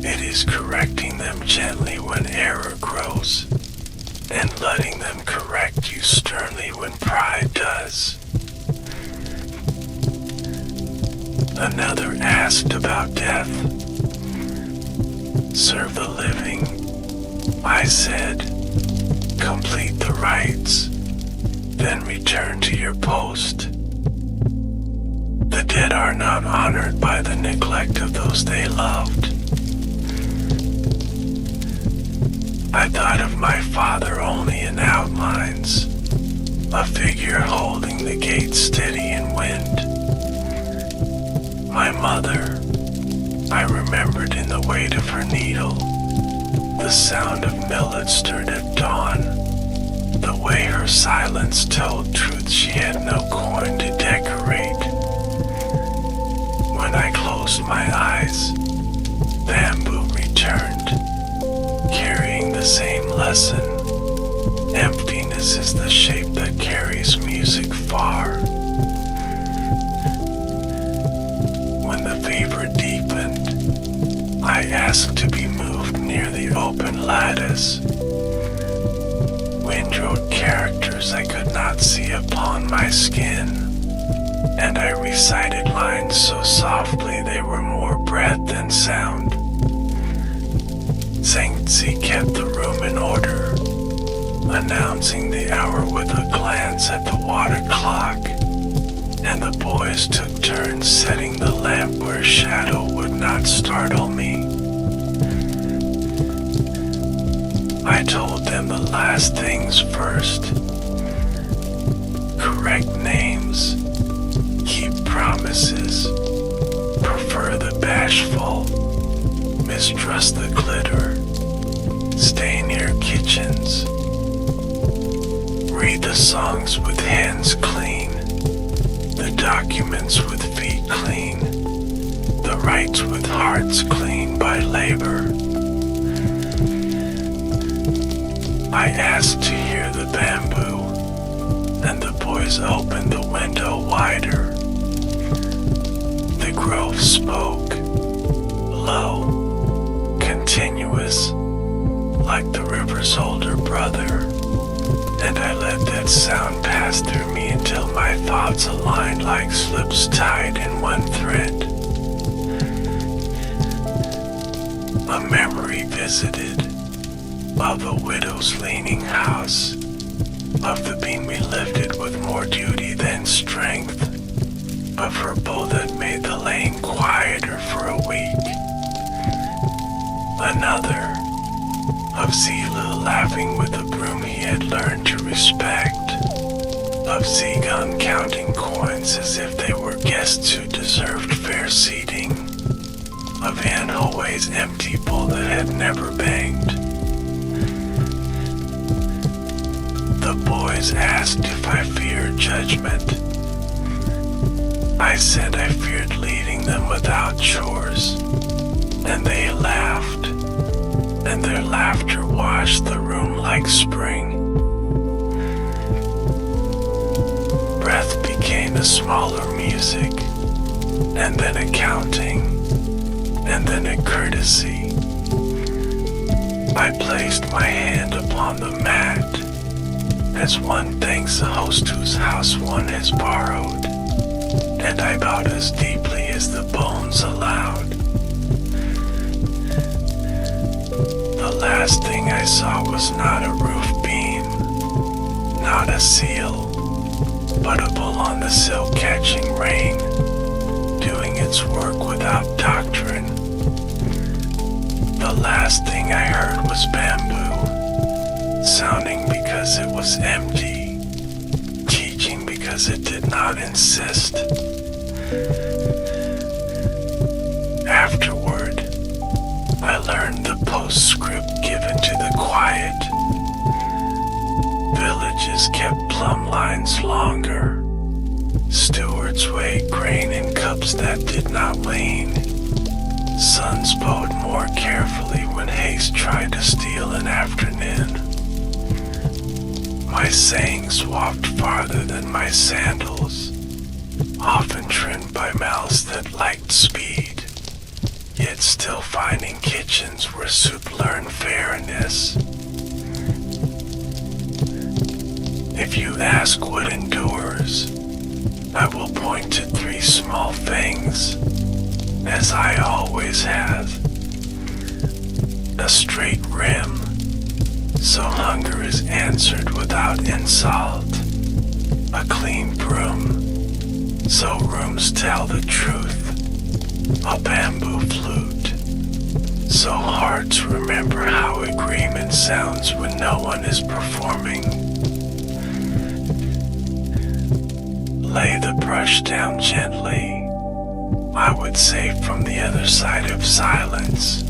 It is correcting them gently when error grows, and letting them correct you sternly when pride does. Another asked about death. Serve the living, I said. Complete the rites, then return to your post. The dead are not honored by the neglect of those they loved. I thought of my father only in outlines, a figure holding the gate steady in wind. My mother, I remembered in the weight of her needle, the sound of millet stirred at dawn, the way her silence told truth she had no coin to decorate. When I closed my eyes, bamboo returned, carrying the same lesson. Emptiness is the shape that carries music far. When the fever deepened, I asked to be moved near the open lattice. Windrowed characters I could not see upon my skin, and I recited lines so softly they were more breath than sound. Zhengzi kept the room in order, announcing the hour with a glance at the water clock, and the boys took turns setting the lamp where shadow would not startle me. I told them the last things first. Correct names, keep promises, prefer the bashful, mistrust the glitter, stay near kitchens, read the songs with hands clean, the documents with feet clean, the rights with hearts clean by labor. I asked to hear the bamboo, and the boys opened the window wider. The grove spoke, low, continuous, like the river's older brother, and I let that sound pass through me until my thoughts aligned like slips tied in one thread. A memory visited of a widow's leaning house, of the beam we lifted with more duty than strength, of her bow that made the lane quieter for a week. Another, of Zila laughing with a broom he had learned to respect, of Zigon counting coins as if they were guests who deserved fair seating, of Anne Hoey's empty bowl that had never banged. The boys asked if I feared judgment. I said I feared leading them without chores, and they laughed, and their laughter washed the room like spring. Breath became a smaller music, and then a counting, and then a courtesy. I placed my hand upon the mat, as one thanks a host whose house one has borrowed, and I bowed as deeply as the bones allowed. The last thing I saw was not a roof beam, not a seal, but a bull on the sill catching rain, doing its work without doctrine. The last thing I heard was bamboo, sounding because it was empty, teaching because it did not insist. Afterward, I learned the postscript given to the quiet. Villages kept plumb lines longer. Stewards weighed grain in cups that did not lean. Sons bowed more carefully when haste tried to steal an afternoon. My sayings walked farther than my sandals, often trimmed by mouths that liked speed, yet still finding kitchens where soup learned fairness. If you ask what endures, I will point to three small things, as I always have. A straight rim, so hunger is answered without insult. A clean broom, so rooms tell the truth. A bamboo flute, so hearts remember how agreement sounds when no one is performing. Lay the brush down gently, I would say from the other side of silence.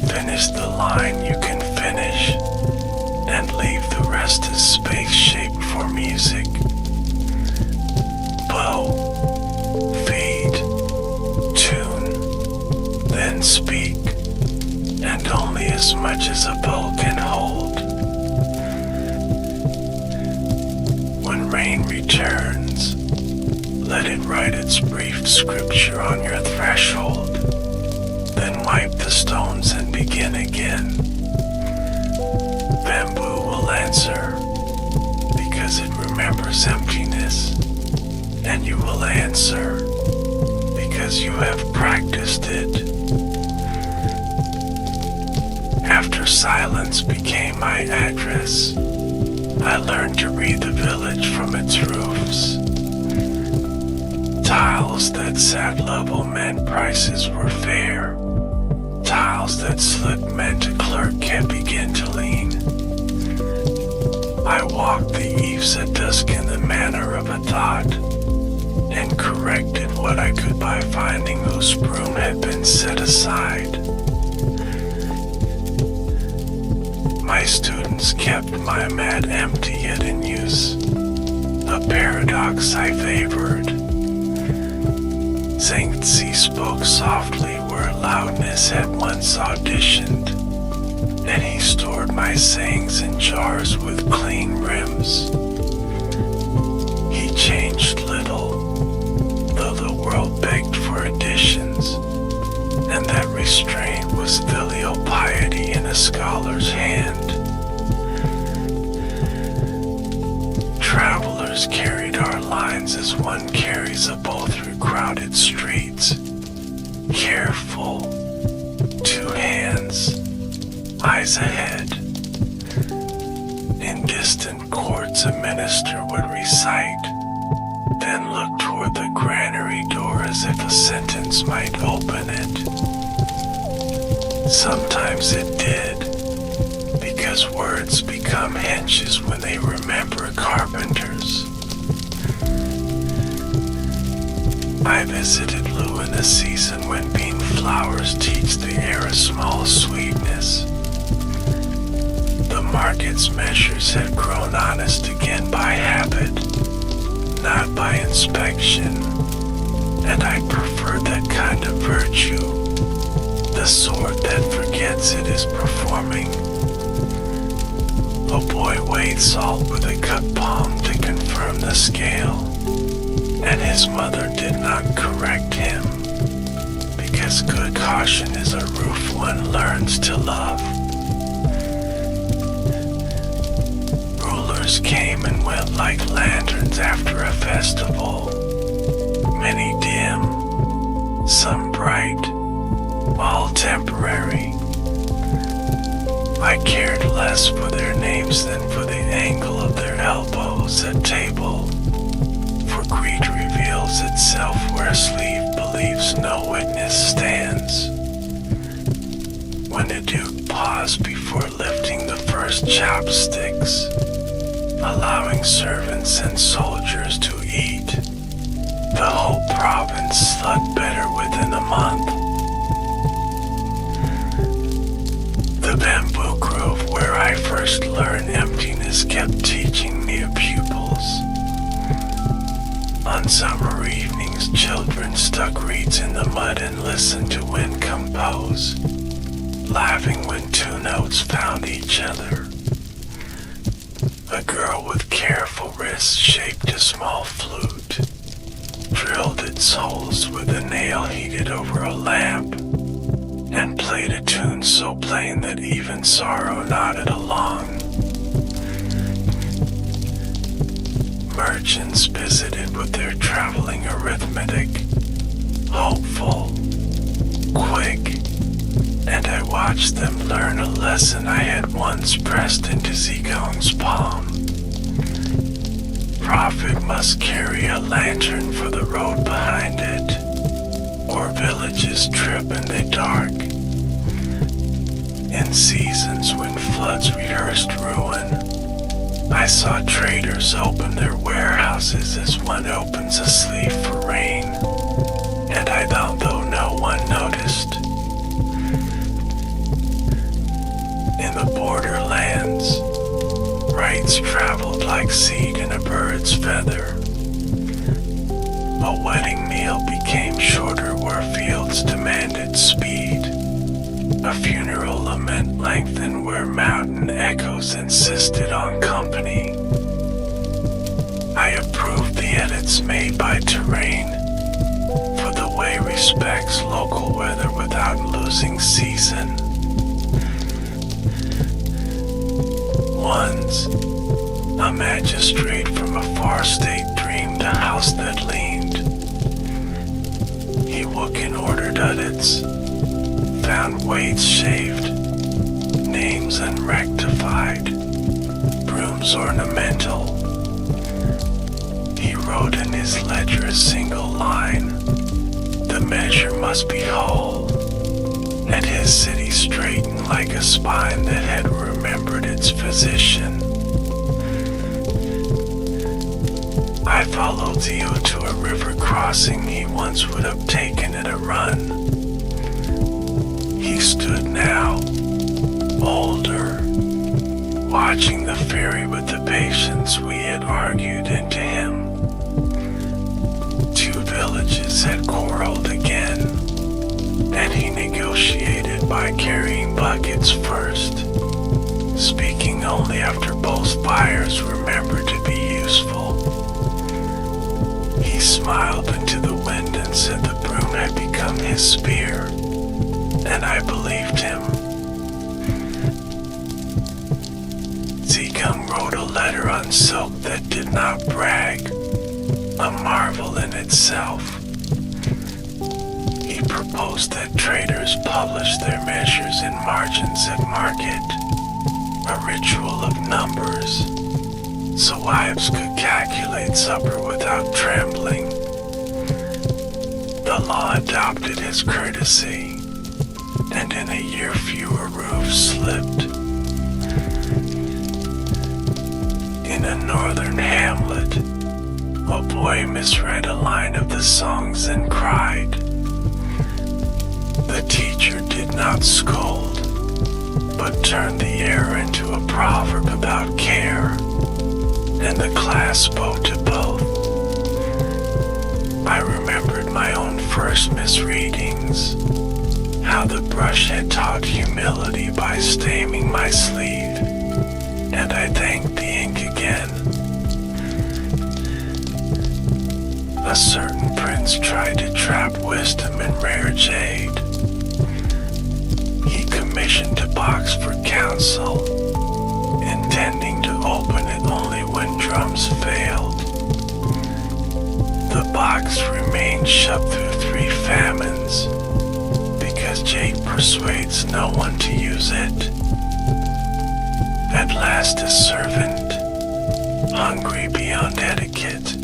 Finish the line you can finish, and leave the rest as space shaped for music. Bow, feed, tune, then speak, and only as much as a bow can hold. When rain returns, let it write its brief scripture on your threshold, then wipe the stones and begin again. Bamboo will answer, because it remembers emptiness, and you will answer, because you have practiced it. silence became my address. I learned to read the village from its roofs. Tiles that sat level meant prices were fair. Tiles that slipped meant a clerk can't begin to lean. I walked the eaves at dusk in the manner of a thought, and corrected what I could by finding whose broom had been set aside. My students kept my mat empty yet in use, a paradox I favored. Zhengzi spoke softly where loudness had once auditioned, and he stored my sayings in jars with clean rims. He changed little, though the world begged for additions, and that restraint was filial piety in a scholar's hand. Travelers carried our lines as one carries a bowl through crowded streets. Careful, 2 hands, eyes ahead. In distant courts a minister would recite, then look toward the granary door as if a sentence might open it. Sometimes it did, because words become hinges when they remember carpenters. I visited Lou in a season when bean flowers teach the air a small sweetness. The market's measures had grown honest again by habit, not by inspection, and I preferred that kind of virtue, the sort that forgets it is performing. A boy weighed salt with a cut palm to confirm the scale, and his mother did not correct him, because good caution is a roof one learns to love. Rulers came and went like lanterns after a festival, many dim, some bright, all temporary. I cared less for their names than for the angle of their elbows at table, for greed reveals itself where slave believes no witness stands. When a duke paused before lifting the first chopsticks, allowing servants and soldiers to eat, the whole province slept better within a month. The bamboo grove where I first learned emptiness kept teaching me of pupils. On summer evenings, children stuck reeds in the mud and listened to wind compose, laughing when 2 notes found each other. A girl with careful wrists shaped a small flute, drilled its holes with a nail heated over a lamp, and played a tune so plain that even sorrow nodded along. Merchants visited with their traveling arithmetic, hopeful, quick, and I watched them learn a lesson I had once pressed into Zigong's palm. Prophet must carry a lantern for the road behind it, or villages trip in the dark. In seasons when floods rehearsed ruin, I saw traders open their warehouses as one opens a sleeve for rain, and I thought though no one noticed. In the borderlands, rights traveled like seed in a bird's feather. A wedding meal became shorter where fields demanded speed. A funeral lament lengthened where mountain echoes insisted on company. I approved the edits made by terrain, for the way respects local weather without losing season. Once, a magistrate from a far state dreamed a house that leaned. He woke and ordered edits, found weights shaved, name brooms unrectified, brooms ornamental. He wrote in his ledger a single line, the measure must be whole. And his city straightened like a spine that had remembered its physician. I followed Theo to a river crossing he once would have taken at a run. He stood now, older, watching the ferry with the patience we had argued into him. Two villages had quarreled again, and he negotiated by carrying buckets first, speaking only after both fires remembered to be useful. He smiled into the wind and said the broom had become his spear, and I believed him. Zicum wrote a letter on silk that did not brag, a marvel in itself. He proposed that traders publish their measures in margins at market, a ritual of numbers, so wives could calculate supper without trembling. The law adopted his courtesy, and in a year fewer roofs slipped. In a northern hamlet, a boy misread a line of the songs and cried. The teacher did not scold, but turned the error into a proverb about care, and the class spoke to both. I remembered my own first misreadings, how the brush had taught humility by staining my sleeve, and I thanked the ink again. A certain prince tried to trap wisdom in rare jade. He commissioned a box for counsel, intending to open it only when drums failed. The box remained shut through 3 famines, because jade persuades no one to use it. At last a servant, hungry beyond etiquette,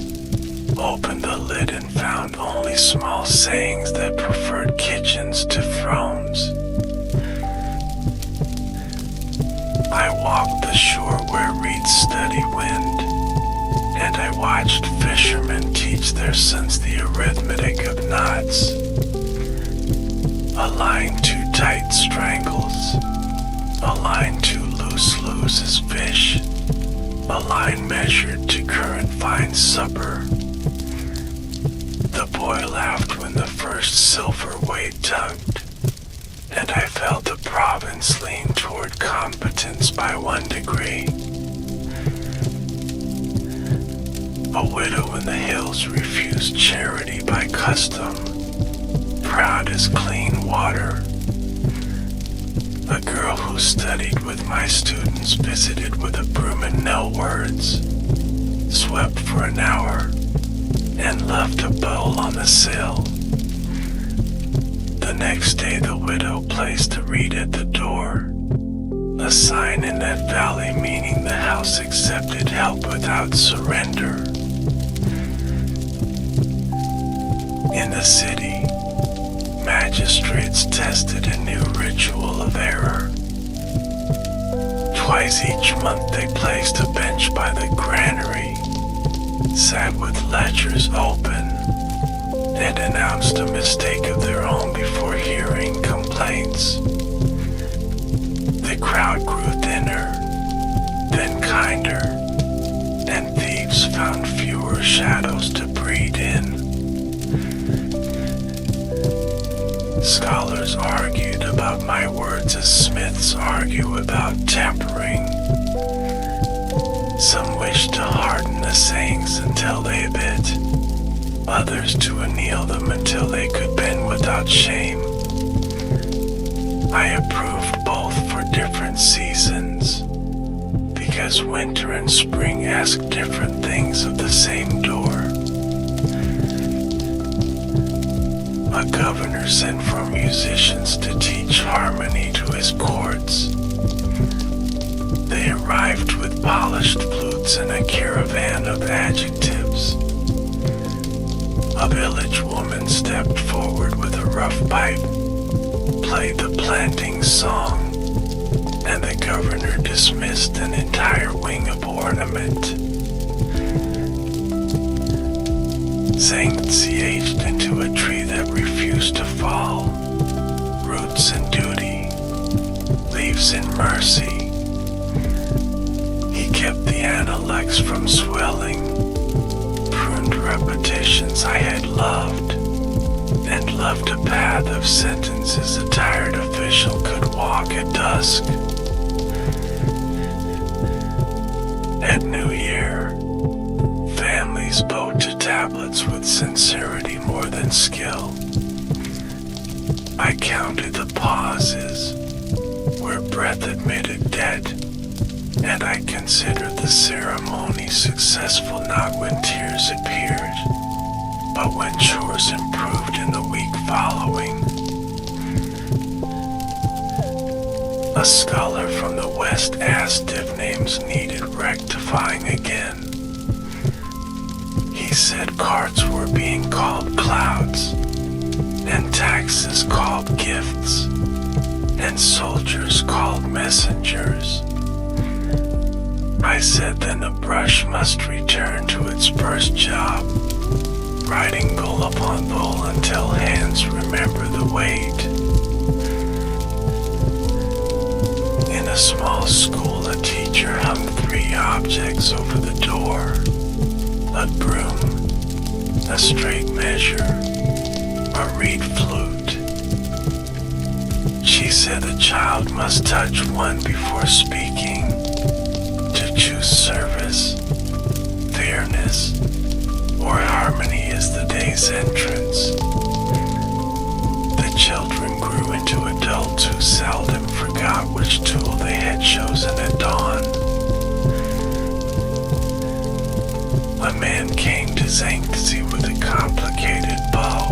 opened the lid and found only small sayings that preferred kitchens to thrones. I walked the shore where reeds study wind, and I watched fishermen teach their sons the arithmetic of knots. A line too tight strangles, a line too loose loses fish, a line measured to current finds supper. The boy laughed when the first silver weight tugged, and I felt the province lean toward competence by 1 degree. A widow in the hills refused charity by custom, proud as clean water. A girl who studied with my students visited with a broom and no words, swept for an hour, and left a bowl on the sill. The next day the widow placed a reed at the door, a sign in that valley meaning the house accepted help without surrender. In the city, magistrates tested a new ritual of error. Twice each month they placed a bench by the granary, sat with ledgers open, and announced a mistake of their own before hearing complaints. The crowd grew thinner, then kinder, and thieves found fewer shadows to breed in. Scholars argued about my words as smiths argue about tempering. Some wished to harden the sayings until they bit, others to anneal them until they could bend without shame. I approved both for different seasons, because winter and spring ask different things of the same door. A governor sent for musicians to teach harmony to his courts. They arrived with polished flutes and a caravan of adjectives. A village woman stepped forward with a rough pipe, played the planting song, and the governor dismissed an entire wing of ornament. Zhangzi aged into a tree that refused to fall, roots in duty, leaves in mercy. He kept the analects from swelling, pruned repetitions I had loved, and loved a path of sentences a tired official could walk at dusk. At New Year, families bowed to tablets with sincerity more than skill. I counted the pauses where breath admitted dead, and I considered the ceremony successful not when tears appeared, but when chores improved in the week following. A scholar from the West asked if names needed rectifying again. He said carts were being called clouds, and taxes called gifts, and soldiers called messengers. I said then a brush must return to its first job, writing bowl upon bowl until hands remember the weight. In a small school, a teacher hung 3 objects over the door: a broom, a straight measure, a reed flute. She said a child must touch one before speaking, to choose service, fairness, or harmony as the day's entrance. The children grew into adults who seldom forgot which tool they had chosen at dawn. A man came to Zhangzi with a complicated bow.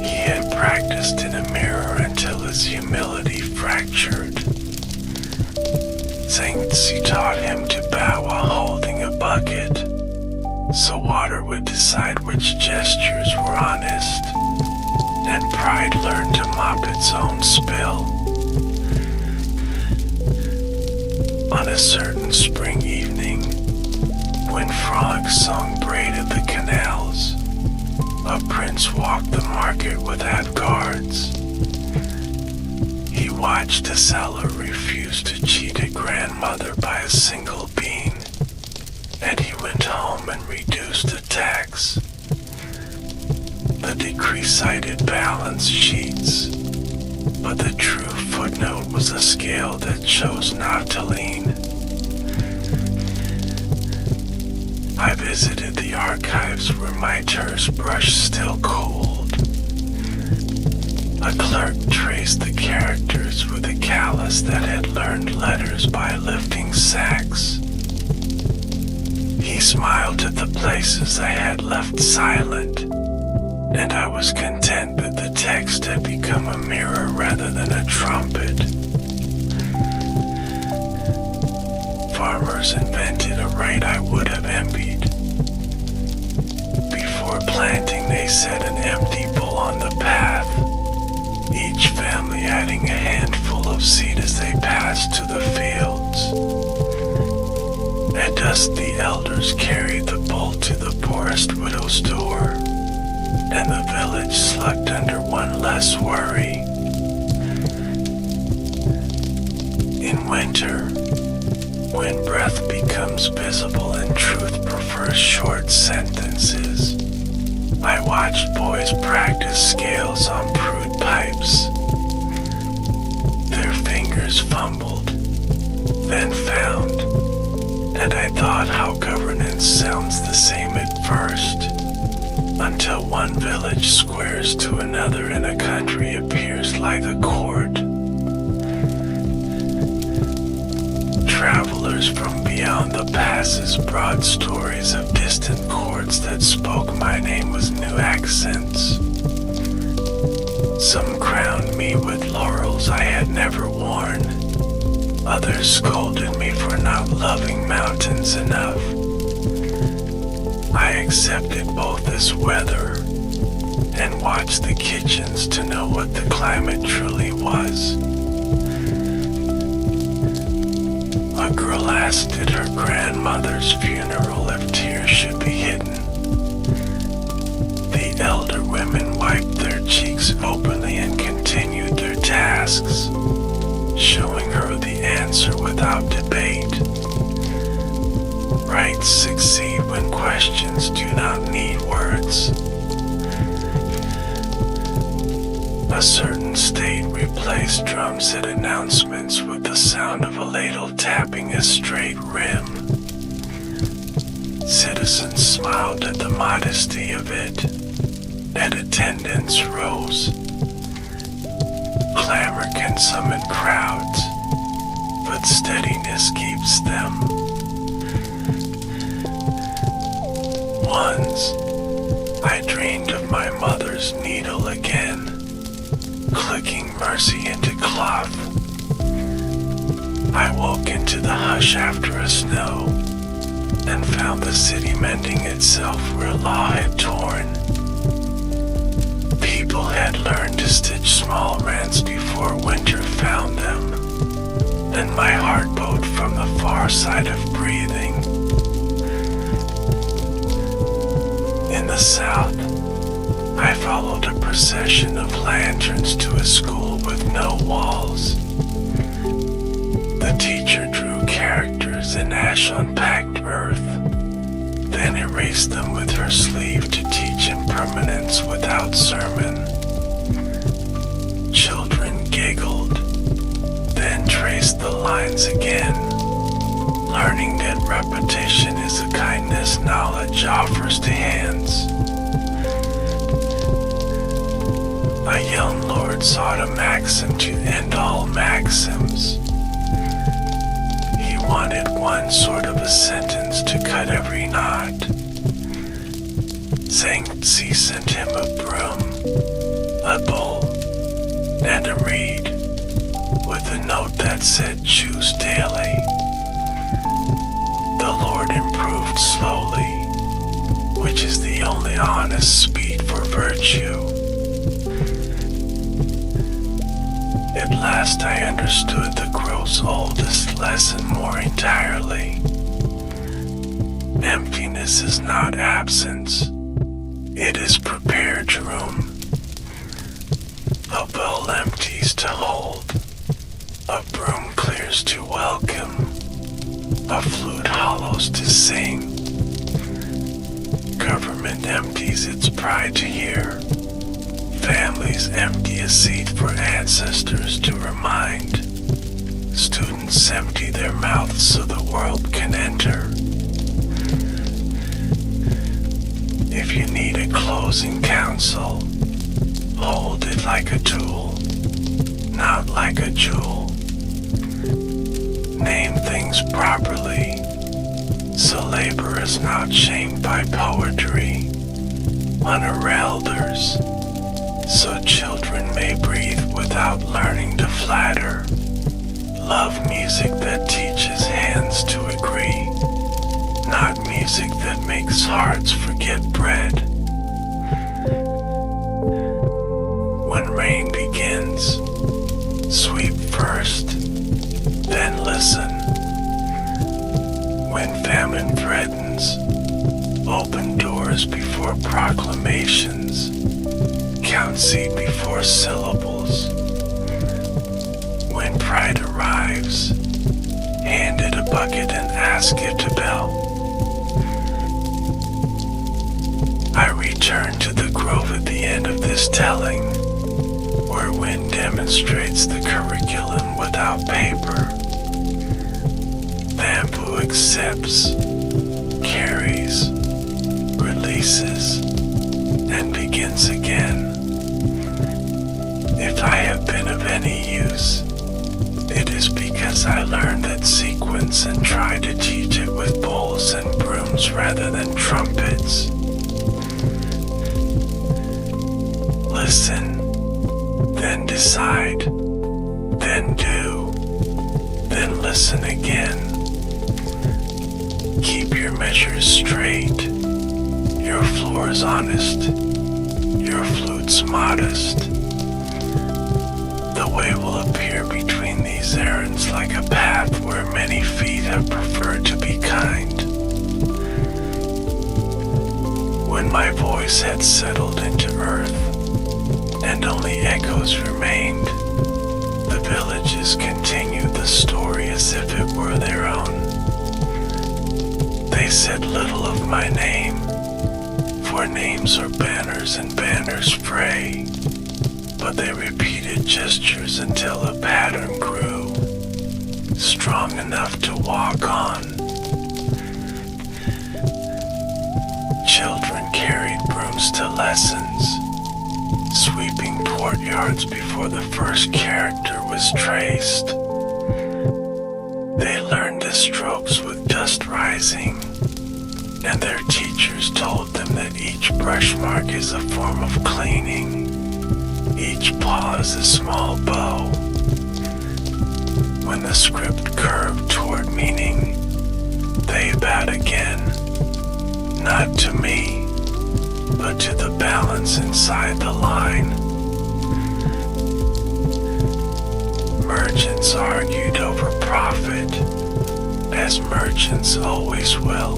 He had practiced in a mirror until his humility fractured. Zhangzi taught him to bow while holding a bucket, so water would decide which gestures were honest, and pride learned to mop its own spill. On a certain spring evening, when frogs song braided the canals, a prince walked the market without guards. He watched a seller refuse to cheat a grandmother by a single bean, and he went home and reduced a tax. The decree cited balance sheets, but the true footnote was a scale that chose not to lean. I visited the archives where my terse brush still cooled. A clerk traced the characters with a callus that had learned letters by lifting sacks. He smiled at the places I had left silent, and I was content that the text had become a mirror rather than a trumpet. Farmers invented a right I would have envied. Before planting, they set an empty bowl on the path, each family adding a handful of seed as they passed to the fields. At dusk, the elders carried the bowl to the poorest widow's door, and the village slept under one less worry. In winter, when breath becomes visible and truth prefers short sentences, I watched boys practice scales on prude pipes. Their fingers fumbled, then found, and I thought how governance sounds the same at first, until one village squares to another and a country appears like a court. Travelers from beyond the passes brought stories of distant courts that spoke my name with new accents. Some crowned me with laurels I had never worn. Others scolded me for not loving mountains enough. I accepted both as weather and watched the kitchens to know what the climate truly was. A girl asked at her grandmother's funeral if tears should be hidden. The elder women wiped their cheeks openly and continued their tasks, showing her the answer without debate. Rights succeed when questions do not need words. A certain state replaced drums at announcements with the sound of a ladle tapping a straight rim. Citizens smiled at the modesty of it, and attendance rose. Clamor can summon crowds, but steadiness keeps them. Once, I dreamed of my mother's needle again, clicking mercy into cloth. I woke into the hush after a snow, and found the city mending itself where law had torn. People had learned to stitch small rents before winter found them, and my heart bowed from the far side of breathing. In the south, I followed a procession of lanterns to a school with no walls. The teacher drew characters in ash-unpacked earth, then erased them with her sleeve to teach impermanence without sermon. Children giggled, then traced the lines again, learning that repetition is a kindness knowledge offers to hands. A young lord sought a maxim to end all maxims. He wanted one sort of a sentence to cut every knot. Zhengzi sent him a broom, a bowl, and a reed, with a note that said choose daily. The Lord improved slowly, which is the only honest speed for virtue. At last I understood the gross oldest lesson more entirely. Emptiness is not absence, it is prepared room. A bowl empties to hold, a broom clears to welcome, a flute hollows to sing. Government empties its pride to hear. Families empty a seat for ancestors to remind. Students empty their mouths so the world can enter. If you need a closing counsel, hold it like a tool, not like a jewel. Name things properly, so labor is not shamed by poetry. Honor elders, so children may breathe without learning to flatter. Love music that teaches hands to agree, not music that makes hearts forget bread. When rain begins, sweep first, then listen. When famine threatens, open doors before proclamations. Count seed before syllables. When pride arrives, hand it a bucket and ask it to bell. I return to the grove at the end of this telling, where wind demonstrates the curriculum without paper. Bamboo accepts, carries, releases, and begins again. If I have been of any use, it is because I learned that sequence and tried to teach it with bowls and brooms rather than trumpets. Listen, then decide, then do, then listen again. Keep your measures straight, your floors honest, your flutes modest. The way will appear between these errands like a path where many feet have preferred to be kind. When my voice had settled into earth, and only echoes remained, the villages continued the story as if it were their own. They said little of my name, for names are banners and banners fray, but they repeated gestures until a pattern grew, strong enough to walk on. Children carried brooms to lessons, sweeping courtyards before the first character was traced. They learned the strokes with dust rising, and their teachers told them that each brush mark is a form of cleaning, each paw is a small bow. When the script curved toward meaning, they bowed again, not to me, but to the balance inside the line. Merchants argued over profit, as merchants always will,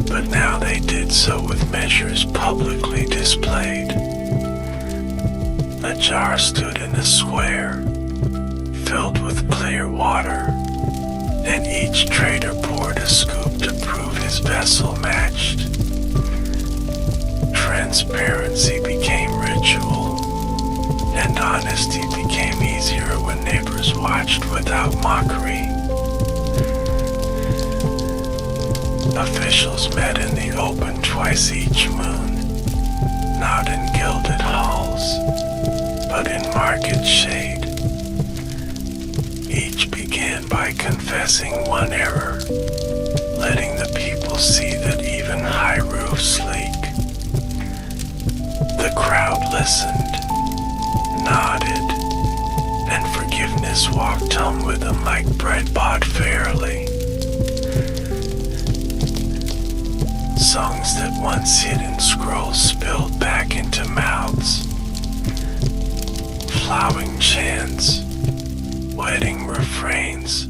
but now they did so with measures publicly displayed. A jar stood in a square, filled with clear water, and each trader poured a scoop to prove his vessel matched. Transparency became ritual, and honesty became easier when neighbors watched without mockery. Officials met in the open twice each moon, not in gilded halls, but in market shade. Each began by confessing one error, letting the people see that even high roofs leak. The crowd listened, nodded, and forgiveness walked home with them like bread bought fairly. Songs that once hid in scrolls spilled back into mouths. Plowing chants, wedding refrains,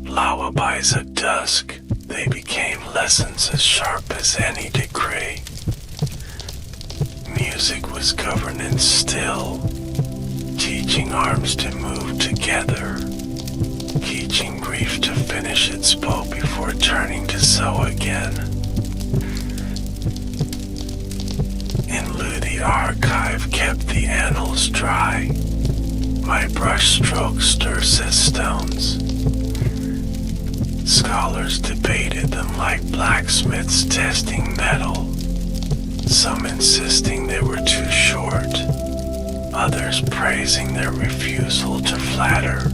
lullabies at dusk, they became lessons as sharp as any decree. Music was governance still, teaching arms to move together, teaching grief to finish its bow before turning to sew again. In lieu, the archive kept the annals dry, my brush strokes sturdy as stones. Scholars debated them like blacksmiths testing metal, some insisting they were too short, others praising their refusal to flatter.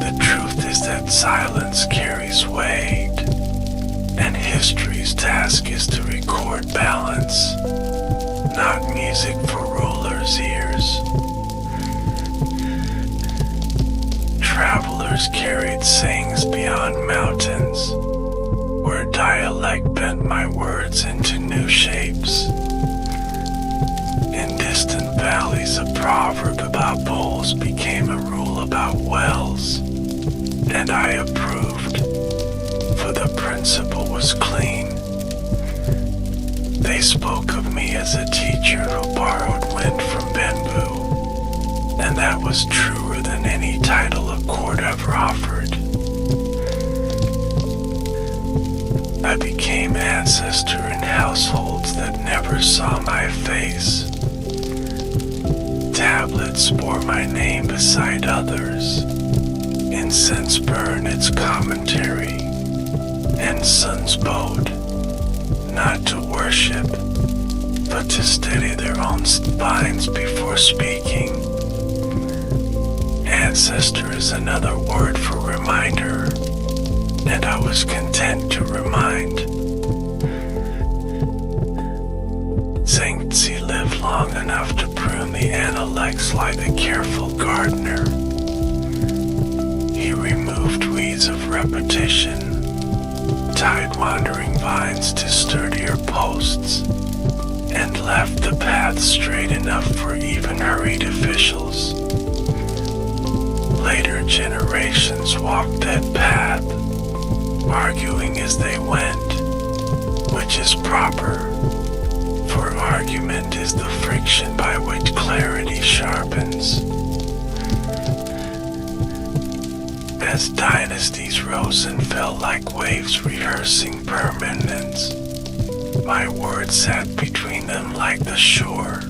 The truth is that silence carries weight, and history's task is to record balance, not music for rulers' ears. Travelers carried sayings beyond mountains, where dialect bent my words into new shapes. In distant valleys, a proverb about bowls became a rule about wells, and I approved, for the principle was clean. They spoke of me as a teacher who borrowed wind from bamboo, and that was truer than any title a court ever offered. I became ancestor in households that never saw my face. Tablets bore my name beside others. Incense burned its commentary, and sons bowed, not to worship, but to steady their own spines before speaking. Ancestor is another word for reminder, and I was content to remind. Zhengzi lived long enough to prune the analects like a careful gardener. He centuries of repetition tied wandering vines to sturdier posts and left the path straight enough for even hurried officials. Later generations walked that path, arguing as they went, which is proper, for argument is the friction by which clarity sharpens. As dynasties rose and fell like waves rehearsing permanence, my words sat between them like the shore.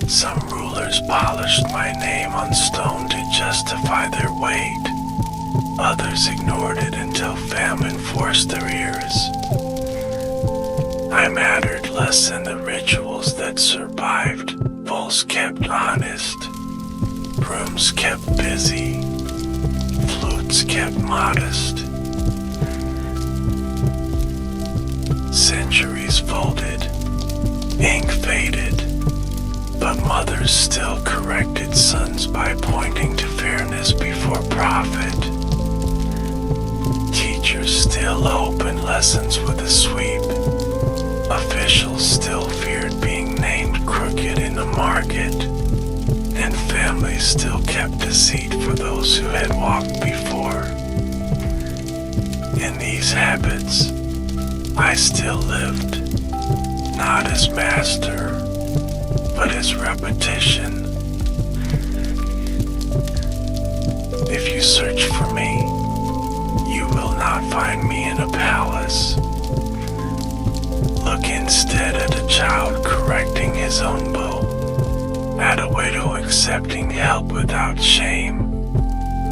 Some rulers polished my name on stone to justify their weight. Others ignored it until famine forced their ears. I mattered less than the rituals that survived. Bulls kept honest. Brooms kept busy. Flutes kept modest. Centuries folded. Ink faded. But mothers still corrected sons by pointing to fairness before profit. Teachers still opened lessons with a sweep. Officials still feared being named crooked in the market. And families still kept deceit for those who had walked before. In these habits, I still lived, not as master, but as repetition. If you search for me, you will not find me in a palace. Look instead at a child correcting his own bow, at a widow accepting help without shame,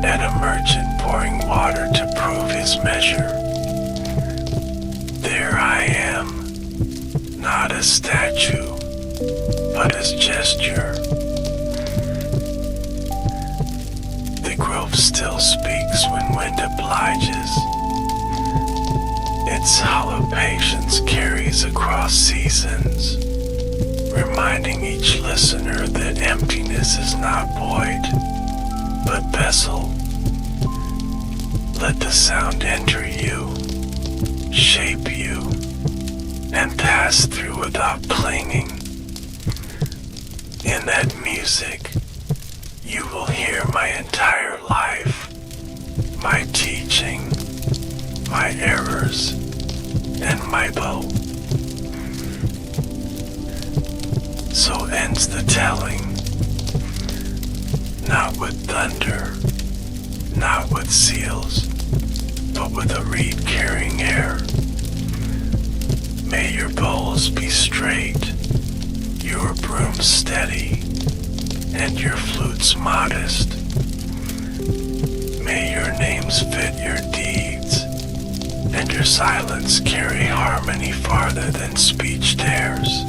at a merchant pouring water to prove his measure. There I am, not as statue, but as gesture. The grove still speaks when wind obliges. Its hollow patience carries across seasons, reminding each listener that emptiness is not void, but vessel. Let the sound enter you, shape you, and pass through without clinging. In that music, you will hear my entire life, my teaching, my errors, and my bow. So ends the telling, not with thunder, not with seals, but with a reed carrying air. May your bowls be straight, your brooms steady, and your flutes modest. May your names fit your deeds, and your silence carry harmony farther than speech dares.